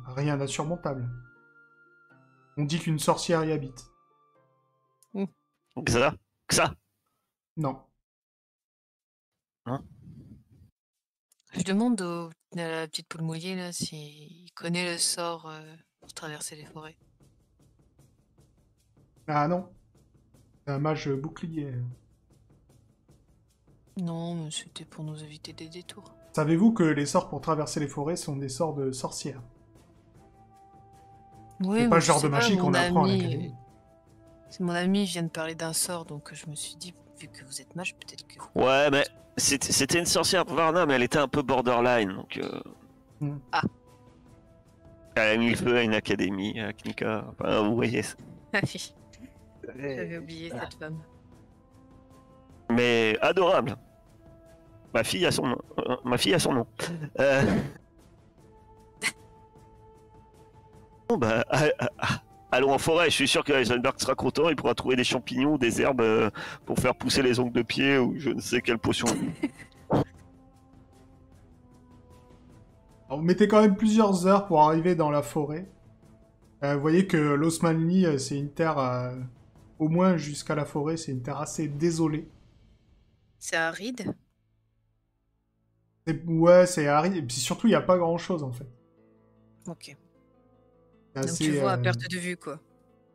[SPEAKER 1] rien d'insurmontable. On dit qu'une sorcière y habite.
[SPEAKER 2] Que ça
[SPEAKER 1] Non.
[SPEAKER 4] Je demande à la petite poule mouillée là s'il connaît le sort pour traverser les forêts.
[SPEAKER 1] Ah non. C'est un mage bouclier.
[SPEAKER 4] Non, mais c'était pour nous éviter des détours.
[SPEAKER 1] Savez-vous que les sorts pour traverser les forêts sont des sorts de sorcières?
[SPEAKER 4] Oui,
[SPEAKER 1] C'est pas
[SPEAKER 4] mais
[SPEAKER 1] le
[SPEAKER 4] je
[SPEAKER 1] genre
[SPEAKER 4] sais
[SPEAKER 1] de
[SPEAKER 4] pas,
[SPEAKER 1] magie qu'on
[SPEAKER 4] mon
[SPEAKER 1] apprend à
[SPEAKER 4] ami,
[SPEAKER 1] l'académie.
[SPEAKER 4] c'est mon ami vient de parler d'un sort, donc je me suis dit, vu que vous êtes mage, peut-être que...
[SPEAKER 2] Ouais, mais c'était une sorcière de Varna, mais elle était un peu borderline, donc...
[SPEAKER 4] Ah.
[SPEAKER 2] Elle a mis le feu à une académie, à Knika, enfin, vous voyez.
[SPEAKER 4] Ah oui, j'avais oublié cette femme.
[SPEAKER 2] Mais adorable. Ma fille a son nom. Bon bah, allons en forêt. Je suis sûr que Heisenberg sera content. Il pourra trouver des champignons, des herbes pour faire pousser les ongles de pied ou je ne sais quelle potion.
[SPEAKER 1] Alors, vous mettez quand même plusieurs heures pour arriver dans la forêt. Vous voyez que l'Osmanli, c'est une terre, au moins jusqu'à la forêt, c'est une terre assez désolée.
[SPEAKER 4] C'est aride?
[SPEAKER 1] Ouais, c'est aride. Et puis surtout, il n'y a pas grand-chose, en fait.
[SPEAKER 4] Ok.
[SPEAKER 1] C'est
[SPEAKER 4] Donc
[SPEAKER 1] assez,
[SPEAKER 4] tu vois à perte de vue, quoi.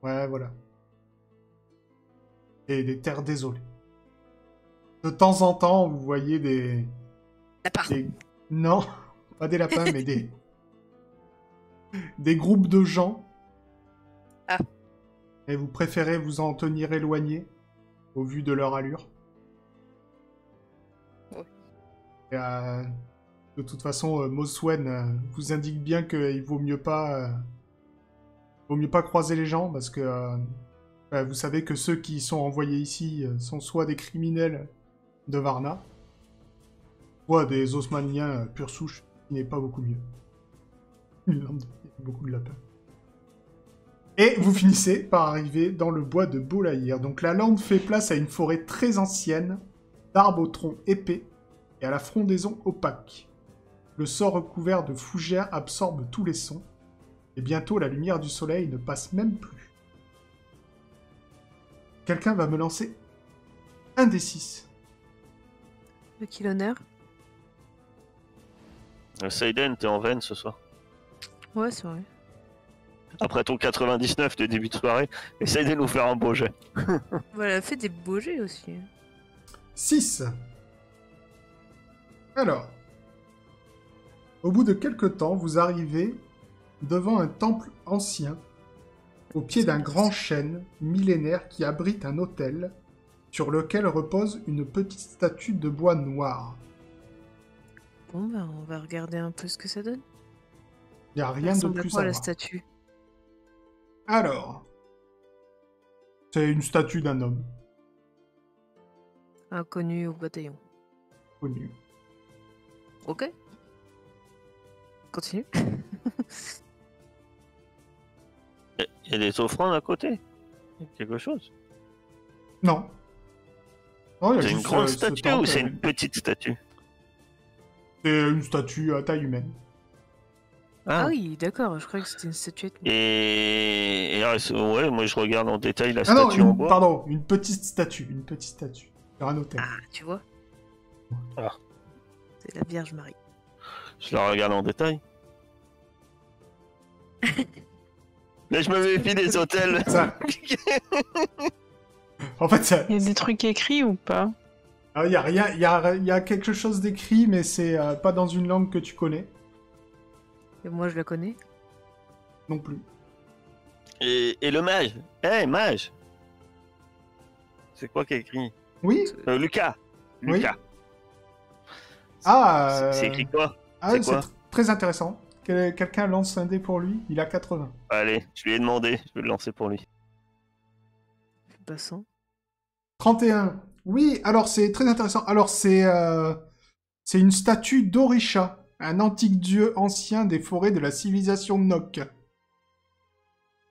[SPEAKER 1] Ouais, voilà. Et des terres désolées. De temps en temps, vous voyez des...
[SPEAKER 4] Lapin.
[SPEAKER 1] Non, pas des lapins, mais des groupes de gens.
[SPEAKER 4] Ah.
[SPEAKER 1] Et vous préférez vous en tenir éloigné, au vu de leur allure.
[SPEAKER 4] Ouais.
[SPEAKER 1] Et, de toute façon, Moswen vous indique bien qu'il vaut mieux pas croiser les gens, parce que vous savez que ceux qui sont envoyés ici sont soit des criminels de Varna, soit des Osmaniens pure souche, qui n'est pas beaucoup mieux. Il y a beaucoup de lapins. Et vous finissez par arriver dans le bois de Bolaïr. Donc la lande fait place à une forêt très ancienne, d'arbres au tronc épais et à la frondaison opaque. Le sort recouvert de fougères absorbe tous les sons, et bientôt la lumière du soleil ne passe même plus. Quelqu'un va me lancer un des 6.
[SPEAKER 3] De qui l'honneur?
[SPEAKER 2] Seiden, t'es en veine ce soir.
[SPEAKER 3] Ouais, c'est vrai.
[SPEAKER 2] Après ton 99 de début de soirée, essaye de nous faire un beau jet.
[SPEAKER 3] Voilà, fait des beaux jets aussi.
[SPEAKER 1] 6. Alors, au bout de quelque temps, vous arrivez devant un temple ancien, au pied d'un grand chêne millénaire qui abrite un autel sur lequel repose une petite statue de bois noir.
[SPEAKER 3] Bon, bah, on va regarder un peu ce que ça donne.
[SPEAKER 1] Il n'y a
[SPEAKER 3] Ça
[SPEAKER 1] rien de
[SPEAKER 3] ressemble à
[SPEAKER 1] plus
[SPEAKER 3] quoi,
[SPEAKER 1] à
[SPEAKER 3] la
[SPEAKER 1] voir.
[SPEAKER 3] statue?
[SPEAKER 1] Alors, c'est une statue d'un homme
[SPEAKER 3] Inconnu au bataillon.
[SPEAKER 1] connu.
[SPEAKER 3] Ok. Continue.
[SPEAKER 2] Il y a des offrandes à côté. Il y a quelque chose.
[SPEAKER 1] Non. Non, il y a
[SPEAKER 2] C'est une
[SPEAKER 1] juste,
[SPEAKER 2] grande
[SPEAKER 1] ce
[SPEAKER 2] statue
[SPEAKER 1] temple,
[SPEAKER 2] ou c'est une petite statue?
[SPEAKER 1] C'est une statue à taille humaine.
[SPEAKER 3] Ah oui, d'accord, je croyais que c'était une statuette.
[SPEAKER 2] Ouais, moi je regarde en détail la
[SPEAKER 1] Ah non,
[SPEAKER 2] statue en bois.
[SPEAKER 1] pardon, une petite statue. Une petite statue. Sur un hôtel.
[SPEAKER 3] Ah, tu vois?
[SPEAKER 2] Ah.
[SPEAKER 3] C'est la Vierge Marie.
[SPEAKER 2] Je la regarde en détail. Mais je me méfie des hôtels.
[SPEAKER 1] Ça... En fait, ça...
[SPEAKER 5] Il y a des trucs écrits ou pas?
[SPEAKER 1] Il y a rien, il y a quelque chose d'écrit, mais c'est pas dans une langue que tu connais
[SPEAKER 3] Et moi, je la connais.
[SPEAKER 1] non plus.
[SPEAKER 2] Et le mage. Hé, mage. C'est quoi qui est écrit?
[SPEAKER 1] Oui.
[SPEAKER 2] Lucas.
[SPEAKER 1] Oui.
[SPEAKER 2] Lucas. C'est écrit quoi?
[SPEAKER 1] Ah,
[SPEAKER 2] c'est
[SPEAKER 1] c'est
[SPEAKER 2] quoi
[SPEAKER 1] très intéressant. Quelqu'un lance un dé pour lui, il a 80.
[SPEAKER 2] Allez, je lui ai demandé. Je vais le lancer pour lui.
[SPEAKER 3] Passant.
[SPEAKER 1] 31. Oui, alors c'est très intéressant. Alors c'est une statue d'Orisha, un antique dieu ancien des forêts de la civilisation Nok.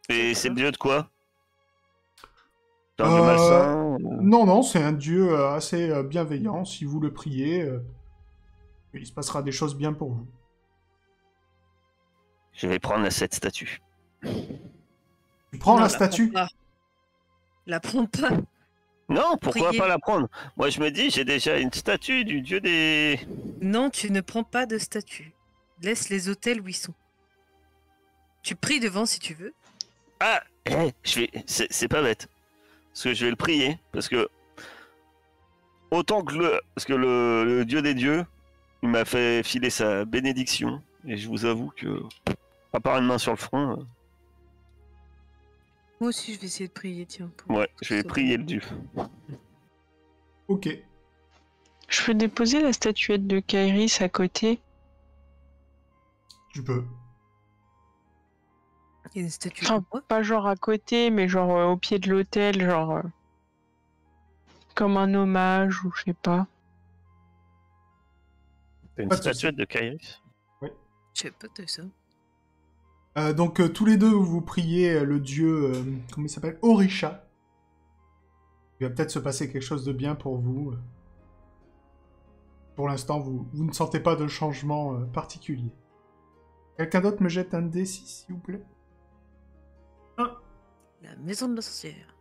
[SPEAKER 2] Et c'est le dieu de quoi? C'est un dieu
[SPEAKER 1] Euh,
[SPEAKER 2] malsain?
[SPEAKER 1] Non, non, c'est un dieu assez bienveillant. Si vous le priez, il se passera des choses bien pour vous.
[SPEAKER 2] Je vais prendre cette statue.
[SPEAKER 1] Tu prends
[SPEAKER 3] Non,
[SPEAKER 1] la statue?
[SPEAKER 3] prends pas. La prends pas.
[SPEAKER 2] Non, pourquoi
[SPEAKER 3] Priez.
[SPEAKER 2] pas la prendre? Moi je me dis, j'ai déjà une statue du dieu des...
[SPEAKER 3] Non, tu ne prends pas de statue. Laisse les hôtels où ils sont. Tu pries devant si tu veux.
[SPEAKER 2] Ah, c'est pas bête. Parce que je vais le prier. Parce que autant que le dieu des dieux, il m'a fait filer sa bénédiction. Et je vous avoue que, à part une main sur le front,
[SPEAKER 3] Moi aussi, je vais essayer de prier, tiens. pour-
[SPEAKER 2] ouais,
[SPEAKER 3] pour
[SPEAKER 2] je vais
[SPEAKER 3] ça.
[SPEAKER 2] prier le dieu.
[SPEAKER 1] Ok.
[SPEAKER 5] Je peux déposer la statuette de Kairis à côté.
[SPEAKER 1] Tu peux.
[SPEAKER 3] Il y a une statue
[SPEAKER 5] Enfin,
[SPEAKER 3] de moi.
[SPEAKER 5] pas genre à côté, mais genre au pied de l'hôtel, genre comme un hommage ou je sais pas.
[SPEAKER 2] C'est une
[SPEAKER 1] Pas de souci.
[SPEAKER 2] statuette de Kairis.
[SPEAKER 3] Je sais pas de ça.
[SPEAKER 1] Donc tous les deux, vous priez le dieu, comment il s'appelle? Orisha. Il va peut-être se passer quelque chose de bien pour vous. Pour l'instant, vous ne sentez pas de changement particulier. Quelqu'un d'autre me jette un D6, s'il vous plaît?
[SPEAKER 3] La maison de la sorcière.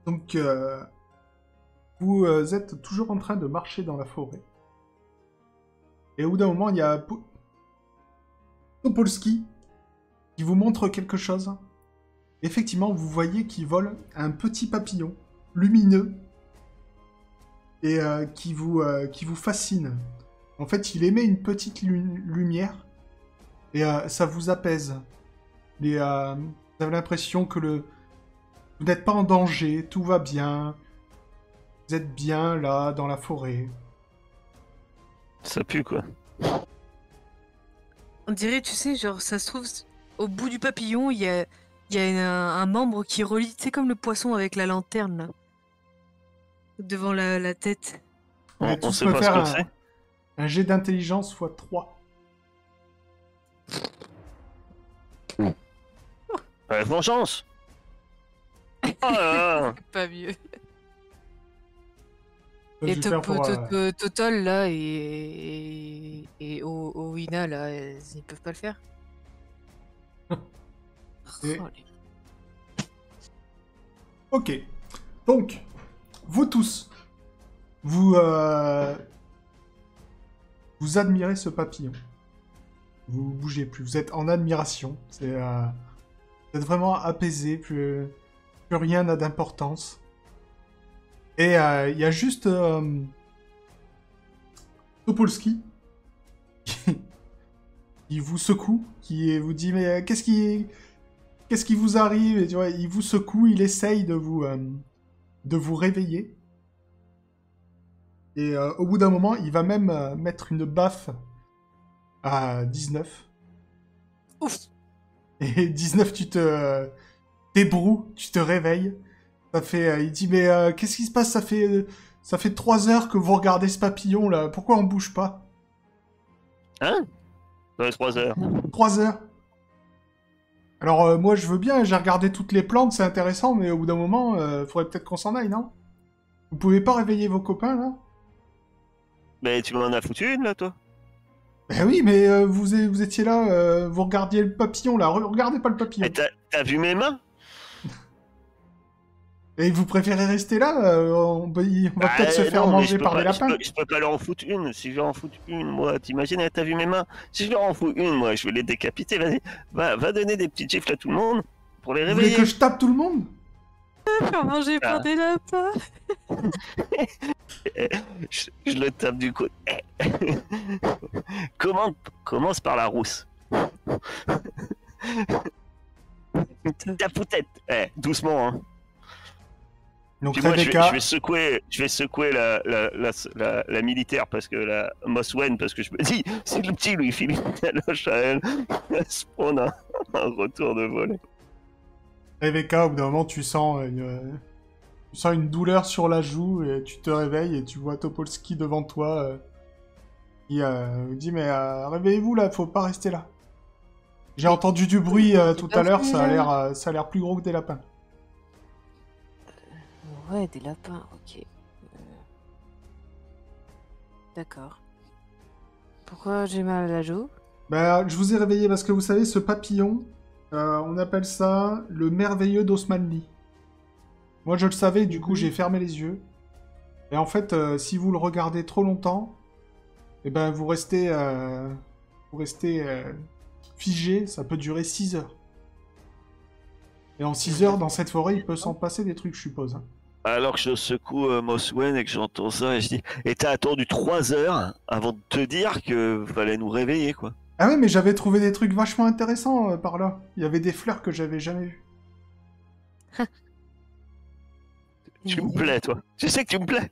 [SPEAKER 1] Donc, vous êtes toujours en train de marcher dans la forêt. Et au bout d'un moment, il y a Topolski qui vous montre quelque chose. Effectivement, vous voyez qu'il vole un petit papillon lumineux et qui vous fascine. En fait, il émet une petite lumière et ça vous apaise. Et, vous avez l'impression que vous n'êtes pas en danger, tout va bien. Vous êtes bien là, dans la forêt.
[SPEAKER 2] Ça pue quoi.
[SPEAKER 3] On dirait, tu sais, genre, ça se trouve, au bout du papillon, il y a un membre qui relie, tu sais, comme le poisson avec la lanterne, là. Devant la tête.
[SPEAKER 1] Ouais,
[SPEAKER 2] On
[SPEAKER 1] tous
[SPEAKER 2] sait
[SPEAKER 1] me
[SPEAKER 2] pas
[SPEAKER 1] faire
[SPEAKER 2] ce que c'est.
[SPEAKER 1] un jet d'intelligence x 3.
[SPEAKER 2] Vengeance. Oh là là.
[SPEAKER 3] Pas mieux.
[SPEAKER 1] Je
[SPEAKER 3] Et
[SPEAKER 1] vais faire pour,
[SPEAKER 3] Totol, là, et Owina, là, ils peuvent pas le faire.
[SPEAKER 1] Et-
[SPEAKER 3] Oh, les-
[SPEAKER 1] Ok. Donc, vous tous, vous admirez ce papillon. Vous bougez plus, vous êtes en admiration. Vous êtes vraiment apaisé, plus rien n'a d'importance. Et il y a juste Topolski qui vous secoue, qui vous dit mais qu'est-ce qui vous arrive? Et, tu vois, il vous secoue, il essaye de vous réveiller. Et au bout d'un moment, il va même mettre une baffe à 19.
[SPEAKER 3] Ouf.
[SPEAKER 1] Et 19, tu te débroues, tu te réveilles. Il dit mais qu'est-ce qui se passe? Ça fait 3 heures que vous regardez ce papillon là. Pourquoi on bouge pas?
[SPEAKER 2] Hein? Dans les 3 heures.
[SPEAKER 1] 3 heures. Alors moi je veux bien, j'ai regardé toutes les plantes, c'est intéressant, mais au bout d'un moment, faudrait peut-être qu'on s'en aille, non? Vous pouvez pas réveiller vos copains là?
[SPEAKER 2] Mais tu m'en as foutu une là, toi?
[SPEAKER 1] Ben oui, mais vous étiez là, vous regardiez le papillon là, regardez pas le papillon.
[SPEAKER 2] Et t'as vu mes mains?
[SPEAKER 1] Et vous préférez rester là? On va peut-être se faire
[SPEAKER 2] non, mais
[SPEAKER 1] manger par des lapins.
[SPEAKER 2] Je peux pas leur en foutre une. Si je leur en fous une, moi, t'imagines, t'as vu mes mains? Si je leur en fous une, moi, je vais les décapiter. Vas-y, va donner des petites gifles à tout le monde pour les
[SPEAKER 1] Vous voulez
[SPEAKER 2] réveiller.
[SPEAKER 1] que je tape tout le monde?
[SPEAKER 3] Faire manger par des lapins.
[SPEAKER 2] Je le tape du coup. Commence par la rousse. Ta poutette. Doucement, hein.
[SPEAKER 1] Donc
[SPEAKER 2] Puis moi,
[SPEAKER 1] Rebecca,
[SPEAKER 2] je vais secouer la militaire parce que la Moswen, parce que je me dis, si le petit lui file une caloche à elle, elle se prend un retour de volée.
[SPEAKER 1] Rebecca, au bout d'un moment, tu sens une douleur sur la joue et tu te réveilles et tu vois Topolski devant toi. Il dit mais réveillez-vous là, faut pas rester là. J'ai entendu du bruit tout à l'heure, ça a l'air plus gros que des lapins.
[SPEAKER 4] Ouais, des lapins, ok. D'accord. Pourquoi j'ai mal à la joue?
[SPEAKER 1] Bah, je vous ai réveillé parce que vous savez, ce papillon, on appelle ça le merveilleux d'Osmanli. Moi, je le savais, du coup, j'ai fermé les yeux. Et en fait, si vous le regardez trop longtemps, eh ben, vous restez figé, ça peut durer 6 heures. Et en 6 heures, dans cette forêt, il peut s'en passer des trucs, je suppose. Hein.
[SPEAKER 2] Alors que je secoue Moswen et que j'entends ça, et je dis, et t'as attendu 3 heures avant de te dire que fallait nous réveiller, quoi.
[SPEAKER 1] Ah ouais, mais j'avais trouvé des trucs vachement intéressants par là. Il y avait des fleurs que j'avais jamais vues.
[SPEAKER 2] Tu me plais, toi. Je sais que tu me plais.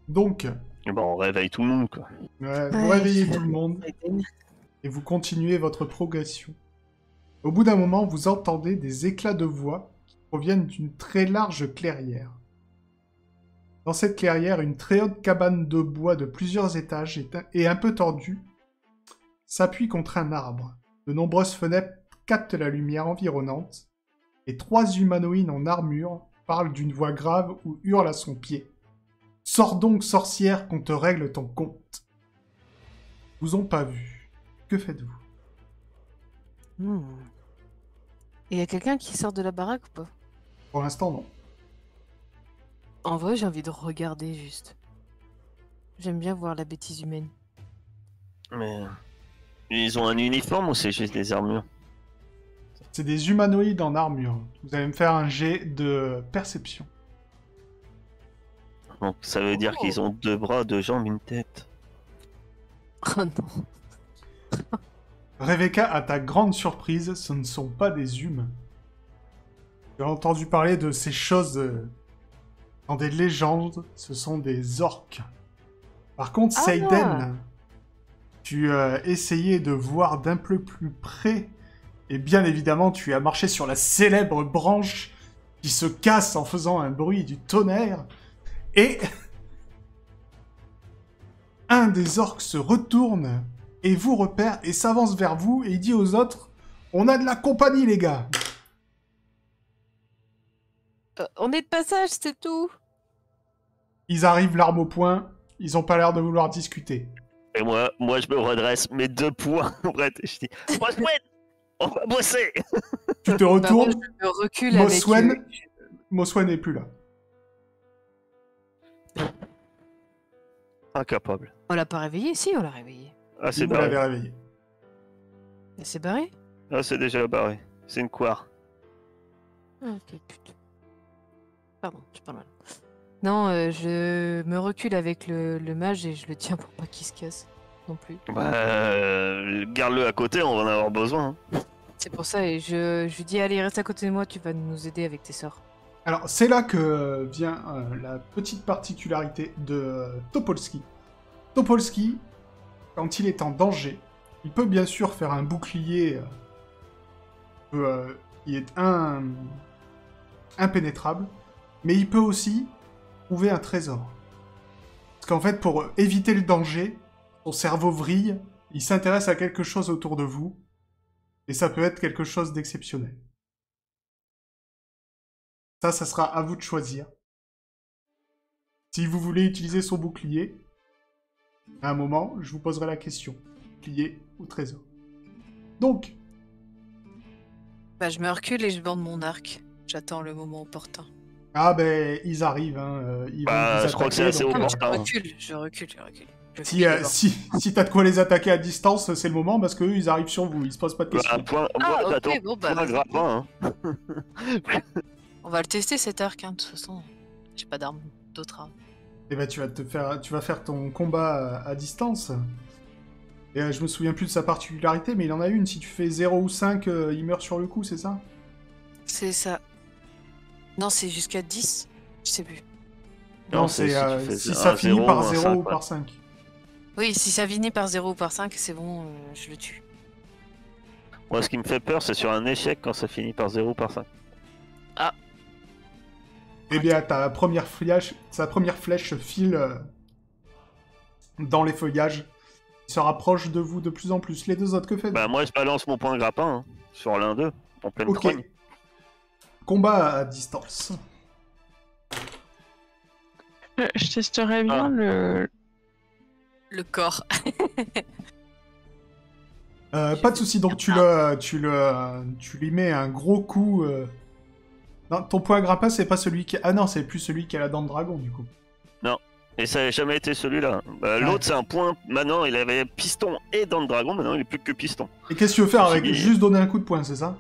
[SPEAKER 1] Donc,
[SPEAKER 2] Bon, on réveille tout le monde, quoi.
[SPEAKER 1] ouais, vous réveillez tout le monde et vous continuez votre progression. Au bout d'un moment, vous entendez des éclats de voix qui proviennent d'une très large clairière. Dans cette clairière, une très haute cabane de bois de plusieurs étages et un peu tordue s'appuie contre un arbre. De nombreuses fenêtres captent la lumière environnante et 3 humanoïdes en armure parlent d'une voix grave ou hurlent à son pied. « Sors donc, sorcière, qu'on te règle ton compte !» Ils vous ont pas vu. Que faites-vous?
[SPEAKER 4] Et y a quelqu'un qui sort de la baraque ou pas?
[SPEAKER 1] Pour l'instant, non.
[SPEAKER 4] En vrai, j'ai envie de regarder juste. J'aime bien voir la bêtise humaine.
[SPEAKER 2] Mais ils ont un uniforme ou c'est juste des armures?
[SPEAKER 1] C'est des humanoïdes en armure. Vous allez me faire un jet de perception.
[SPEAKER 2] Donc ça veut dire qu'ils ont 2 bras, 2 jambes, une tête.
[SPEAKER 4] Oh non.
[SPEAKER 1] Rebecca, à ta grande surprise, ce ne sont pas des humains. Tu as entendu parler de ces choses dans des légendes, ce sont des orques. Par contre, Seiden, tu as essayé de voir d'un peu plus près, et bien évidemment, tu as marché sur la célèbre branche qui se casse en faisant un bruit du tonnerre, et un des orques se retourne et vous repère et s'avance vers vous et il dit aux autres « On a de la compagnie, les gars !»
[SPEAKER 4] On est de passage, c'est tout.
[SPEAKER 1] Ils arrivent l'arme au poing, ils ont pas l'air de vouloir discuter.
[SPEAKER 2] Et moi je me redresse, mes 2 poings, et je dis « Moswen, on va bosser !»
[SPEAKER 1] Tu te retournes,
[SPEAKER 4] Bah, moi, je me recule avec
[SPEAKER 1] Moswen n'est plus là.
[SPEAKER 2] Incapable.
[SPEAKER 4] On l'a pas réveillé? Si, on l'a réveillé.
[SPEAKER 2] Ah, c'est
[SPEAKER 1] Vous l'avez
[SPEAKER 2] barré.
[SPEAKER 1] réveillé.
[SPEAKER 4] Elle s'est barrée?
[SPEAKER 2] Ah, c'est déjà barré. C'est une coire.
[SPEAKER 4] Ah, ok, putain. Pardon, je parle mal. Non, je me recule avec le mage et je le tiens pour pas qu'il se casse non plus.
[SPEAKER 2] Bah, garde-le à côté, on va en avoir besoin. Hein.
[SPEAKER 4] C'est pour ça, et je lui dis, allez, reste à côté de moi, tu vas nous aider avec tes sorts.
[SPEAKER 1] Alors, c'est là que vient la petite particularité de Topolsky. Topolsky, quand il est en danger, il peut bien sûr faire un bouclier qui est impénétrable, mais il peut aussi trouver un trésor. Parce qu'en fait, pour éviter le danger, son cerveau vrille, il s'intéresse à quelque chose autour de vous, et ça peut être quelque chose d'exceptionnel. Ça sera à vous de choisir. Si vous voulez utiliser son bouclier, à un moment, je vous poserai la question. Bouclier ou trésor. Donc,
[SPEAKER 3] Bah, je me recule et je bande mon arc. J'attends le moment opportun.
[SPEAKER 1] ah ben, ils arrivent, hein, ils
[SPEAKER 2] Bah,
[SPEAKER 1] vont vous
[SPEAKER 2] je crois que
[SPEAKER 1] attaquer,
[SPEAKER 2] c'est assez
[SPEAKER 1] donc,
[SPEAKER 3] Ah, mais je
[SPEAKER 2] opportun.
[SPEAKER 3] recule, je recule. Je
[SPEAKER 1] Si,
[SPEAKER 3] file d'abord.
[SPEAKER 1] si t'as de quoi les attaquer à distance, c'est le moment, parce qu'eux, ils arrivent sur vous, ils se posent pas de
[SPEAKER 2] Bah,
[SPEAKER 1] questions.
[SPEAKER 2] un point.
[SPEAKER 3] Ah,
[SPEAKER 2] moi,
[SPEAKER 3] ok,
[SPEAKER 2] j'attends
[SPEAKER 3] bon, bah,
[SPEAKER 2] un
[SPEAKER 3] vas-y.
[SPEAKER 2] grappin. Hein.
[SPEAKER 3] On va le tester cet arc, hein, de toute façon. J'ai pas d'armes, d'autres armes.
[SPEAKER 1] Et ben, tu vas faire ton combat à distance. Et je me souviens plus de sa particularité, mais il en a une. Si tu fais 0 ou 5, il meurt sur le coup, c'est ça?
[SPEAKER 3] C'est ça. Non, c'est jusqu'à 10. Je sais plus.
[SPEAKER 1] Non,
[SPEAKER 2] c'est
[SPEAKER 1] c'est
[SPEAKER 2] si tu fais
[SPEAKER 1] si
[SPEAKER 2] un
[SPEAKER 1] ça finit
[SPEAKER 2] 0
[SPEAKER 1] par
[SPEAKER 2] ou un
[SPEAKER 1] 0
[SPEAKER 2] 5,
[SPEAKER 1] ou
[SPEAKER 2] ouais.
[SPEAKER 1] par 5.
[SPEAKER 3] Oui, si ça finit par 0 ou par 5, c'est bon, je le tue.
[SPEAKER 2] Moi, ce qui me fait peur, c'est sur un échec quand ça finit par 0 ou par 5.
[SPEAKER 1] Eh bien, sa première flèche file dans les feuillages. Il se rapproche de vous de plus en plus. Les deux autres, que faites-vous?
[SPEAKER 2] Bah, moi, je balance mon point grappin hein, sur l'un d'eux, en pleine
[SPEAKER 1] Ok.
[SPEAKER 2] trogne.
[SPEAKER 1] Combat à distance.
[SPEAKER 5] Je testerais bien
[SPEAKER 2] Ah.
[SPEAKER 3] Le corps.
[SPEAKER 1] Pas de souci. Donc tu lui mets un gros coup. Non, ton point grappin, c'est pas celui qui. Ah non, c'est plus celui qui a la dent de dragon du coup.
[SPEAKER 2] Et ça n'a jamais été celui-là. Bah, L'autre, c'est un point. Maintenant, il avait piston et dents de dragon. Maintenant, il est plus que piston.
[SPEAKER 1] Et qu'est-ce que tu veux faire avec
[SPEAKER 2] J'ai-
[SPEAKER 1] juste donner un coup de poing, c'est ça?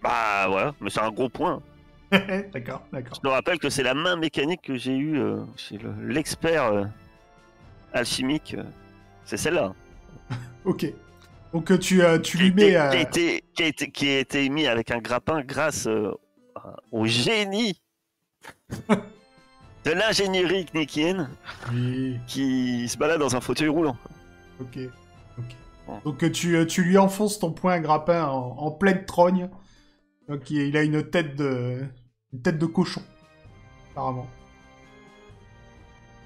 [SPEAKER 2] Bah, voilà. Mais c'est un gros point.
[SPEAKER 1] D'accord, d'accord.
[SPEAKER 2] Je me rappelle que c'est la main mécanique que j'ai eue chez l'expert alchimique. C'est celle-là.
[SPEAKER 1] Ok. Donc tu lui mets.
[SPEAKER 2] Qui a été mis avec un grappin grâce au génie de l'ingénierie knikienne
[SPEAKER 1] Oui.
[SPEAKER 2] qui se balade dans un fauteuil roulant.
[SPEAKER 1] Ok. Ok.
[SPEAKER 2] Bon.
[SPEAKER 1] Donc tu lui enfonces ton poing grappin en pleine trogne. Donc il a une tête de cochon, apparemment.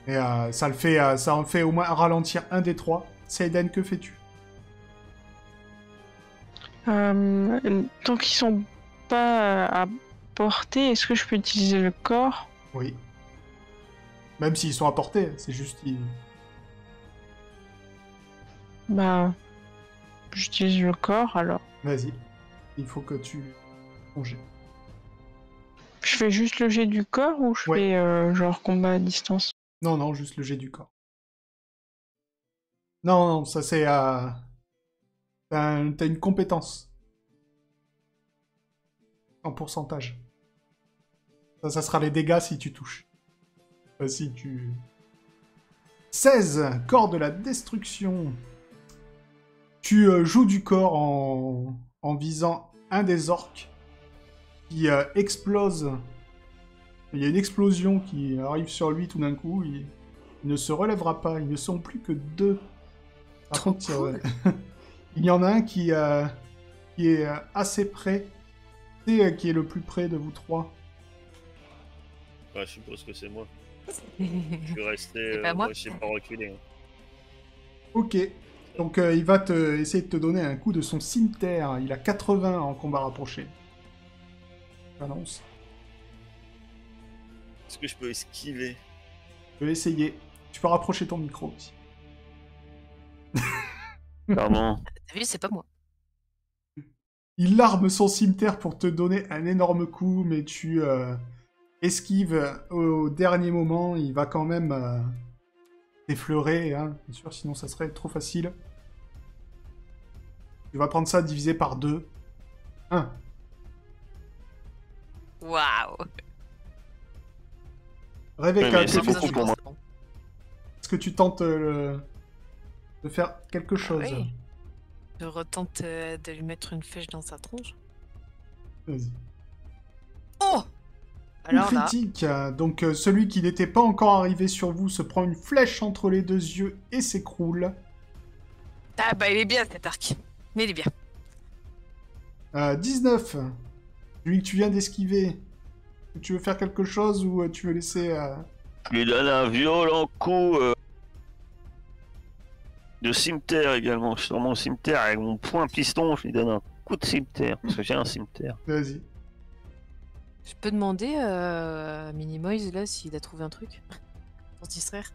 [SPEAKER 1] Et ça en fait au moins ralentir un des trois. Seiden, que fais-tu?
[SPEAKER 5] Tant qu'ils sont pas à portée, est-ce que je peux utiliser le corps?
[SPEAKER 1] Oui. Même s'ils sont à portée, c'est juste...
[SPEAKER 5] Bah, j'utilise le corps alors.
[SPEAKER 1] Vas-y. Il faut que tu... ton jet.
[SPEAKER 5] Je fais juste le jet du corps ou je
[SPEAKER 1] Ouais.
[SPEAKER 5] fais genre combat à distance?
[SPEAKER 1] Non, non, juste le jet du corps. Non, non, ça c'est... T'as une compétence. En pourcentage. Ça sera les dégâts si tu touches. Si tu... 16, corps de la destruction. Tu joues du corps en visant un des orques qui explose. Il y a une explosion qui arrive sur lui tout d'un coup. Il ne se relèvera pas. Ils ne sont plus que deux. Par
[SPEAKER 3] Trop
[SPEAKER 1] contre,
[SPEAKER 3] cool.
[SPEAKER 1] il y en a un qui est assez près. C'est qui est le plus près de vous trois.
[SPEAKER 2] Ouais, je suppose que c'est moi.
[SPEAKER 3] C'est
[SPEAKER 2] Je suis resté.
[SPEAKER 3] pas moi.
[SPEAKER 2] Je sais pas reculer.
[SPEAKER 1] Ok. Donc il va essayer de te donner un coup de son cimetière. Il a 80 en combat rapproché. J'annonce.
[SPEAKER 2] Est-ce que je peux esquiver?
[SPEAKER 1] Je vais essayer. Tu peux rapprocher ton micro aussi.
[SPEAKER 2] Pardon.
[SPEAKER 3] T'as vu, c'est pas moi.
[SPEAKER 1] Il arme son cimetière pour te donner un énorme coup, mais tu esquives au dernier moment. Il va quand même effleuré, hein, bien sûr, sinon ça serait trop facile. Tu vas prendre ça divisé par 2. 1.
[SPEAKER 3] Waouh.
[SPEAKER 1] Rebecca,
[SPEAKER 2] mais c'est
[SPEAKER 1] qu'est-ce que
[SPEAKER 2] beaucoup
[SPEAKER 1] tu-
[SPEAKER 2] pour moi.
[SPEAKER 1] est-ce que tu tentes de faire quelque chose?
[SPEAKER 3] oui. Je retente de lui mettre une flèche dans sa tronche.
[SPEAKER 1] Vas-y.
[SPEAKER 3] Oh!
[SPEAKER 1] Coup
[SPEAKER 3] Alors là,
[SPEAKER 1] critique. Donc celui qui n'était pas encore arrivé sur vous se prend une flèche entre les 2 yeux et s'écroule.
[SPEAKER 3] ah bah il est bien cet arc. Mais il est bien.
[SPEAKER 1] 19. Celui que tu viens d'esquiver. Tu veux faire quelque chose ou tu veux laisser...
[SPEAKER 2] Je lui donne un violent coup de cimetière également. Je suis sur mon cimetière avec mon poing piston, je lui donne un coup de cimetière. Parce que j'ai un cimetière.
[SPEAKER 1] Vas-y.
[SPEAKER 4] Je peux demander à Minimoise là s'il a trouvé un truc pour se distraire.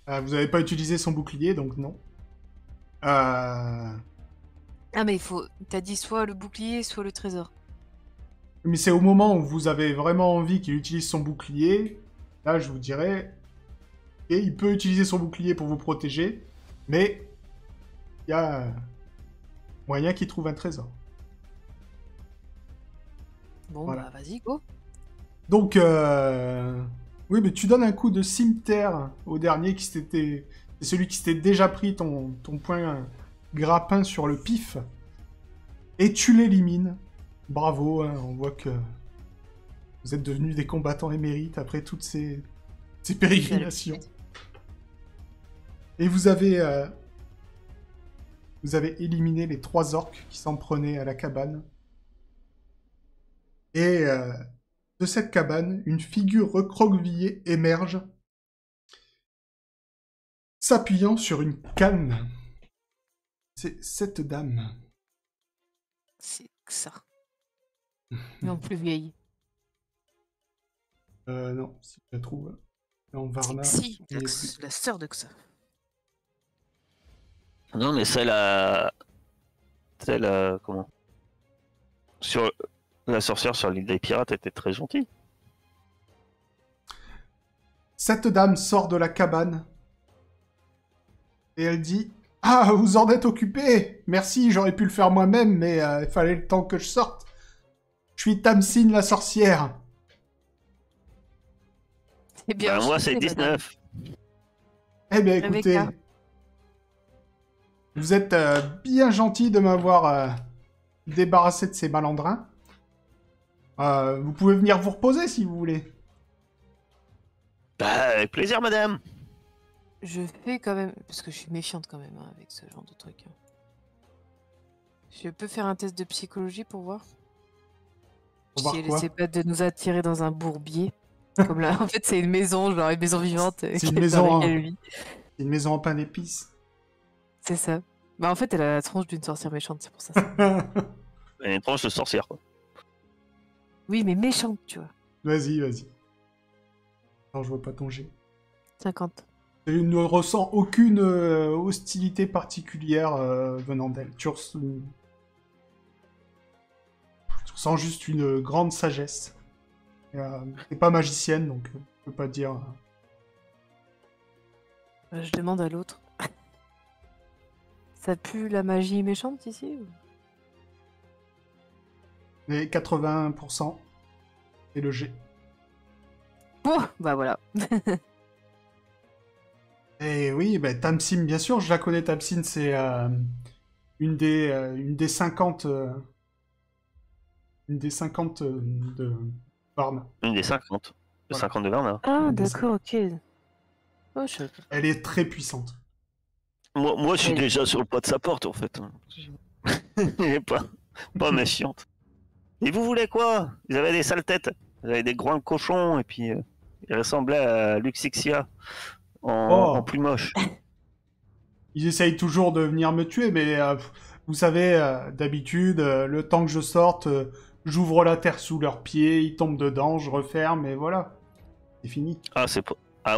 [SPEAKER 1] Vous n'avez pas utilisé son bouclier, donc non.
[SPEAKER 4] Ah mais il faut. T'as dit soit le bouclier, soit le trésor.
[SPEAKER 1] Mais c'est au moment où vous avez vraiment envie qu'il utilise son bouclier. Là, je vous dirais... Et il peut utiliser son bouclier pour vous protéger. Mais... il y a... moyen qu'il trouve un trésor.
[SPEAKER 4] Bon
[SPEAKER 1] Voilà.
[SPEAKER 4] bah vas-y go.
[SPEAKER 1] Donc... oui, mais tu donnes un coup de cimetière au dernier qui s'était... C'est celui qui s'était déjà pris ton poing grappin sur le pif. Et tu l'élimines. Bravo, hein, on voit que vous êtes devenus des combattants émérites après toutes ces pérégrinations. Et vous avez éliminé les 3 orques qui s'en prenaient à la cabane. Et de cette cabane, une figure recroquevillée émerge, s'appuyant sur une canne. C'est cette dame.
[SPEAKER 4] C'est que ça. Mais en plus vieille.
[SPEAKER 1] Non, si je la trouve. En Varna.
[SPEAKER 4] Si,
[SPEAKER 1] il y est plus.
[SPEAKER 4] la sœur de Xa.
[SPEAKER 2] Non, mais comment? Sur la sorcière sur l'île des pirates était très gentille.
[SPEAKER 1] Cette dame sort de la cabane et elle dit « Ah, vous en êtes occupé! Merci, j'aurais pu le faire moi-même, mais il fallait le temps que je sorte. Je suis Tamsin la sorcière.
[SPEAKER 4] C'est bien.
[SPEAKER 2] Bah, moi, c'est
[SPEAKER 4] enchanté, madame.
[SPEAKER 2] 19.
[SPEAKER 1] Eh bien, écoutez,
[SPEAKER 4] Rebecca.
[SPEAKER 1] vous êtes bien gentil de m'avoir débarrassé de ces malandrins. Vous pouvez venir vous reposer si vous voulez.
[SPEAKER 2] Bah, avec plaisir, madame.
[SPEAKER 4] Je fais quand même. Parce que je suis méfiante quand même hein, avec ce genre de truc. Hein. Je peux faire un test de psychologie pour voir
[SPEAKER 1] Pour voir
[SPEAKER 4] si elle
[SPEAKER 1] quoi?
[SPEAKER 4] essaie pas de nous attirer dans un bourbier. Comme là, en fait, c'est une maison, genre une maison vivante.
[SPEAKER 1] C'est
[SPEAKER 4] qui
[SPEAKER 1] une
[SPEAKER 4] est
[SPEAKER 1] maison,
[SPEAKER 4] dans
[SPEAKER 1] hein.
[SPEAKER 4] laquelle elle vit.
[SPEAKER 1] C'est une maison en pain d'épices.
[SPEAKER 4] C'est ça. Bah, en fait, elle a la tronche d'une sorcière méchante, c'est pour ça.
[SPEAKER 2] Elle est une tranche de sorcière, quoi.
[SPEAKER 4] Oui, mais méchante, tu vois.
[SPEAKER 1] Vas-y, vas-y. Non, je vois pas ton jet.
[SPEAKER 4] 50.
[SPEAKER 1] Tu ne ressens aucune hostilité particulière venant d'elle. Tu ressens juste une grande sagesse. T'es pas magicienne, donc je peux pas dire...
[SPEAKER 4] Je demande à l'autre. Ça pue la magie méchante ici ou...
[SPEAKER 1] Mais 80%, c'est le jet.
[SPEAKER 4] Oh, bah voilà.
[SPEAKER 1] Et oui, bah, Tamsin, bien sûr, je la connais, Tamsin, c'est une des 50... une des 50 de Varna.
[SPEAKER 2] Une des 50. Le
[SPEAKER 1] Voilà.
[SPEAKER 2] 50 de Verna.
[SPEAKER 4] Ah,
[SPEAKER 1] Des
[SPEAKER 4] d'accord, ok. Oh, je savais pas.
[SPEAKER 1] Elle est très puissante.
[SPEAKER 2] Moi, je suis
[SPEAKER 4] Oui.
[SPEAKER 2] déjà sur le pas de sa porte, en fait. Elle est pas méfiante. Et vous voulez quoi? Ils avaient des sales têtes. Ils avaient des groins de cochon, et puis ils ressemblaient à Luxixia en plus moche.
[SPEAKER 1] Ils essayent toujours de venir me tuer, mais vous savez, d'habitude, le temps que je sorte, j'ouvre la terre sous leurs pieds, ils tombent dedans, je referme, et voilà. C'est fini.
[SPEAKER 2] Ah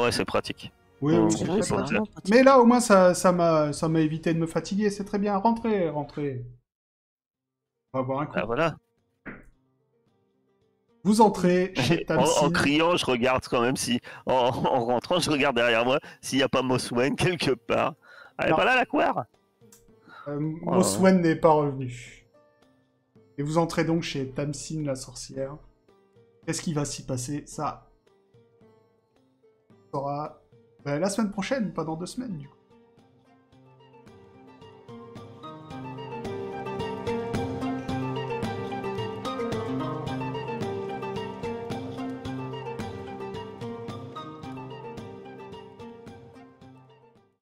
[SPEAKER 2] ouais, c'est pratique.
[SPEAKER 1] Oui,
[SPEAKER 2] Oh,
[SPEAKER 1] oui,
[SPEAKER 2] c'est
[SPEAKER 1] c'est
[SPEAKER 2] vrai,
[SPEAKER 1] très
[SPEAKER 2] c'est
[SPEAKER 1] pratique.
[SPEAKER 2] vrai.
[SPEAKER 4] vraiment pratique.
[SPEAKER 1] Mais là, au moins, ça m'a évité de me fatiguer, c'est très bien. Rentrez. On va boire un coup.
[SPEAKER 2] Ah voilà.
[SPEAKER 1] Vous entrez chez
[SPEAKER 2] En
[SPEAKER 1] Tamsin.
[SPEAKER 2] criant, je regarde quand même si. En rentrant, je regarde derrière moi s'il n'y a pas Mosswen quelque part. Elle est
[SPEAKER 1] Non.
[SPEAKER 2] pas là, la couère?
[SPEAKER 1] Moswen n'est pas revenu. Et vous entrez donc chez Tamsin, la sorcière. Qu'est-ce qui va s'y passer? Ça sera la semaine prochaine, pas dans 2 semaines, du coup.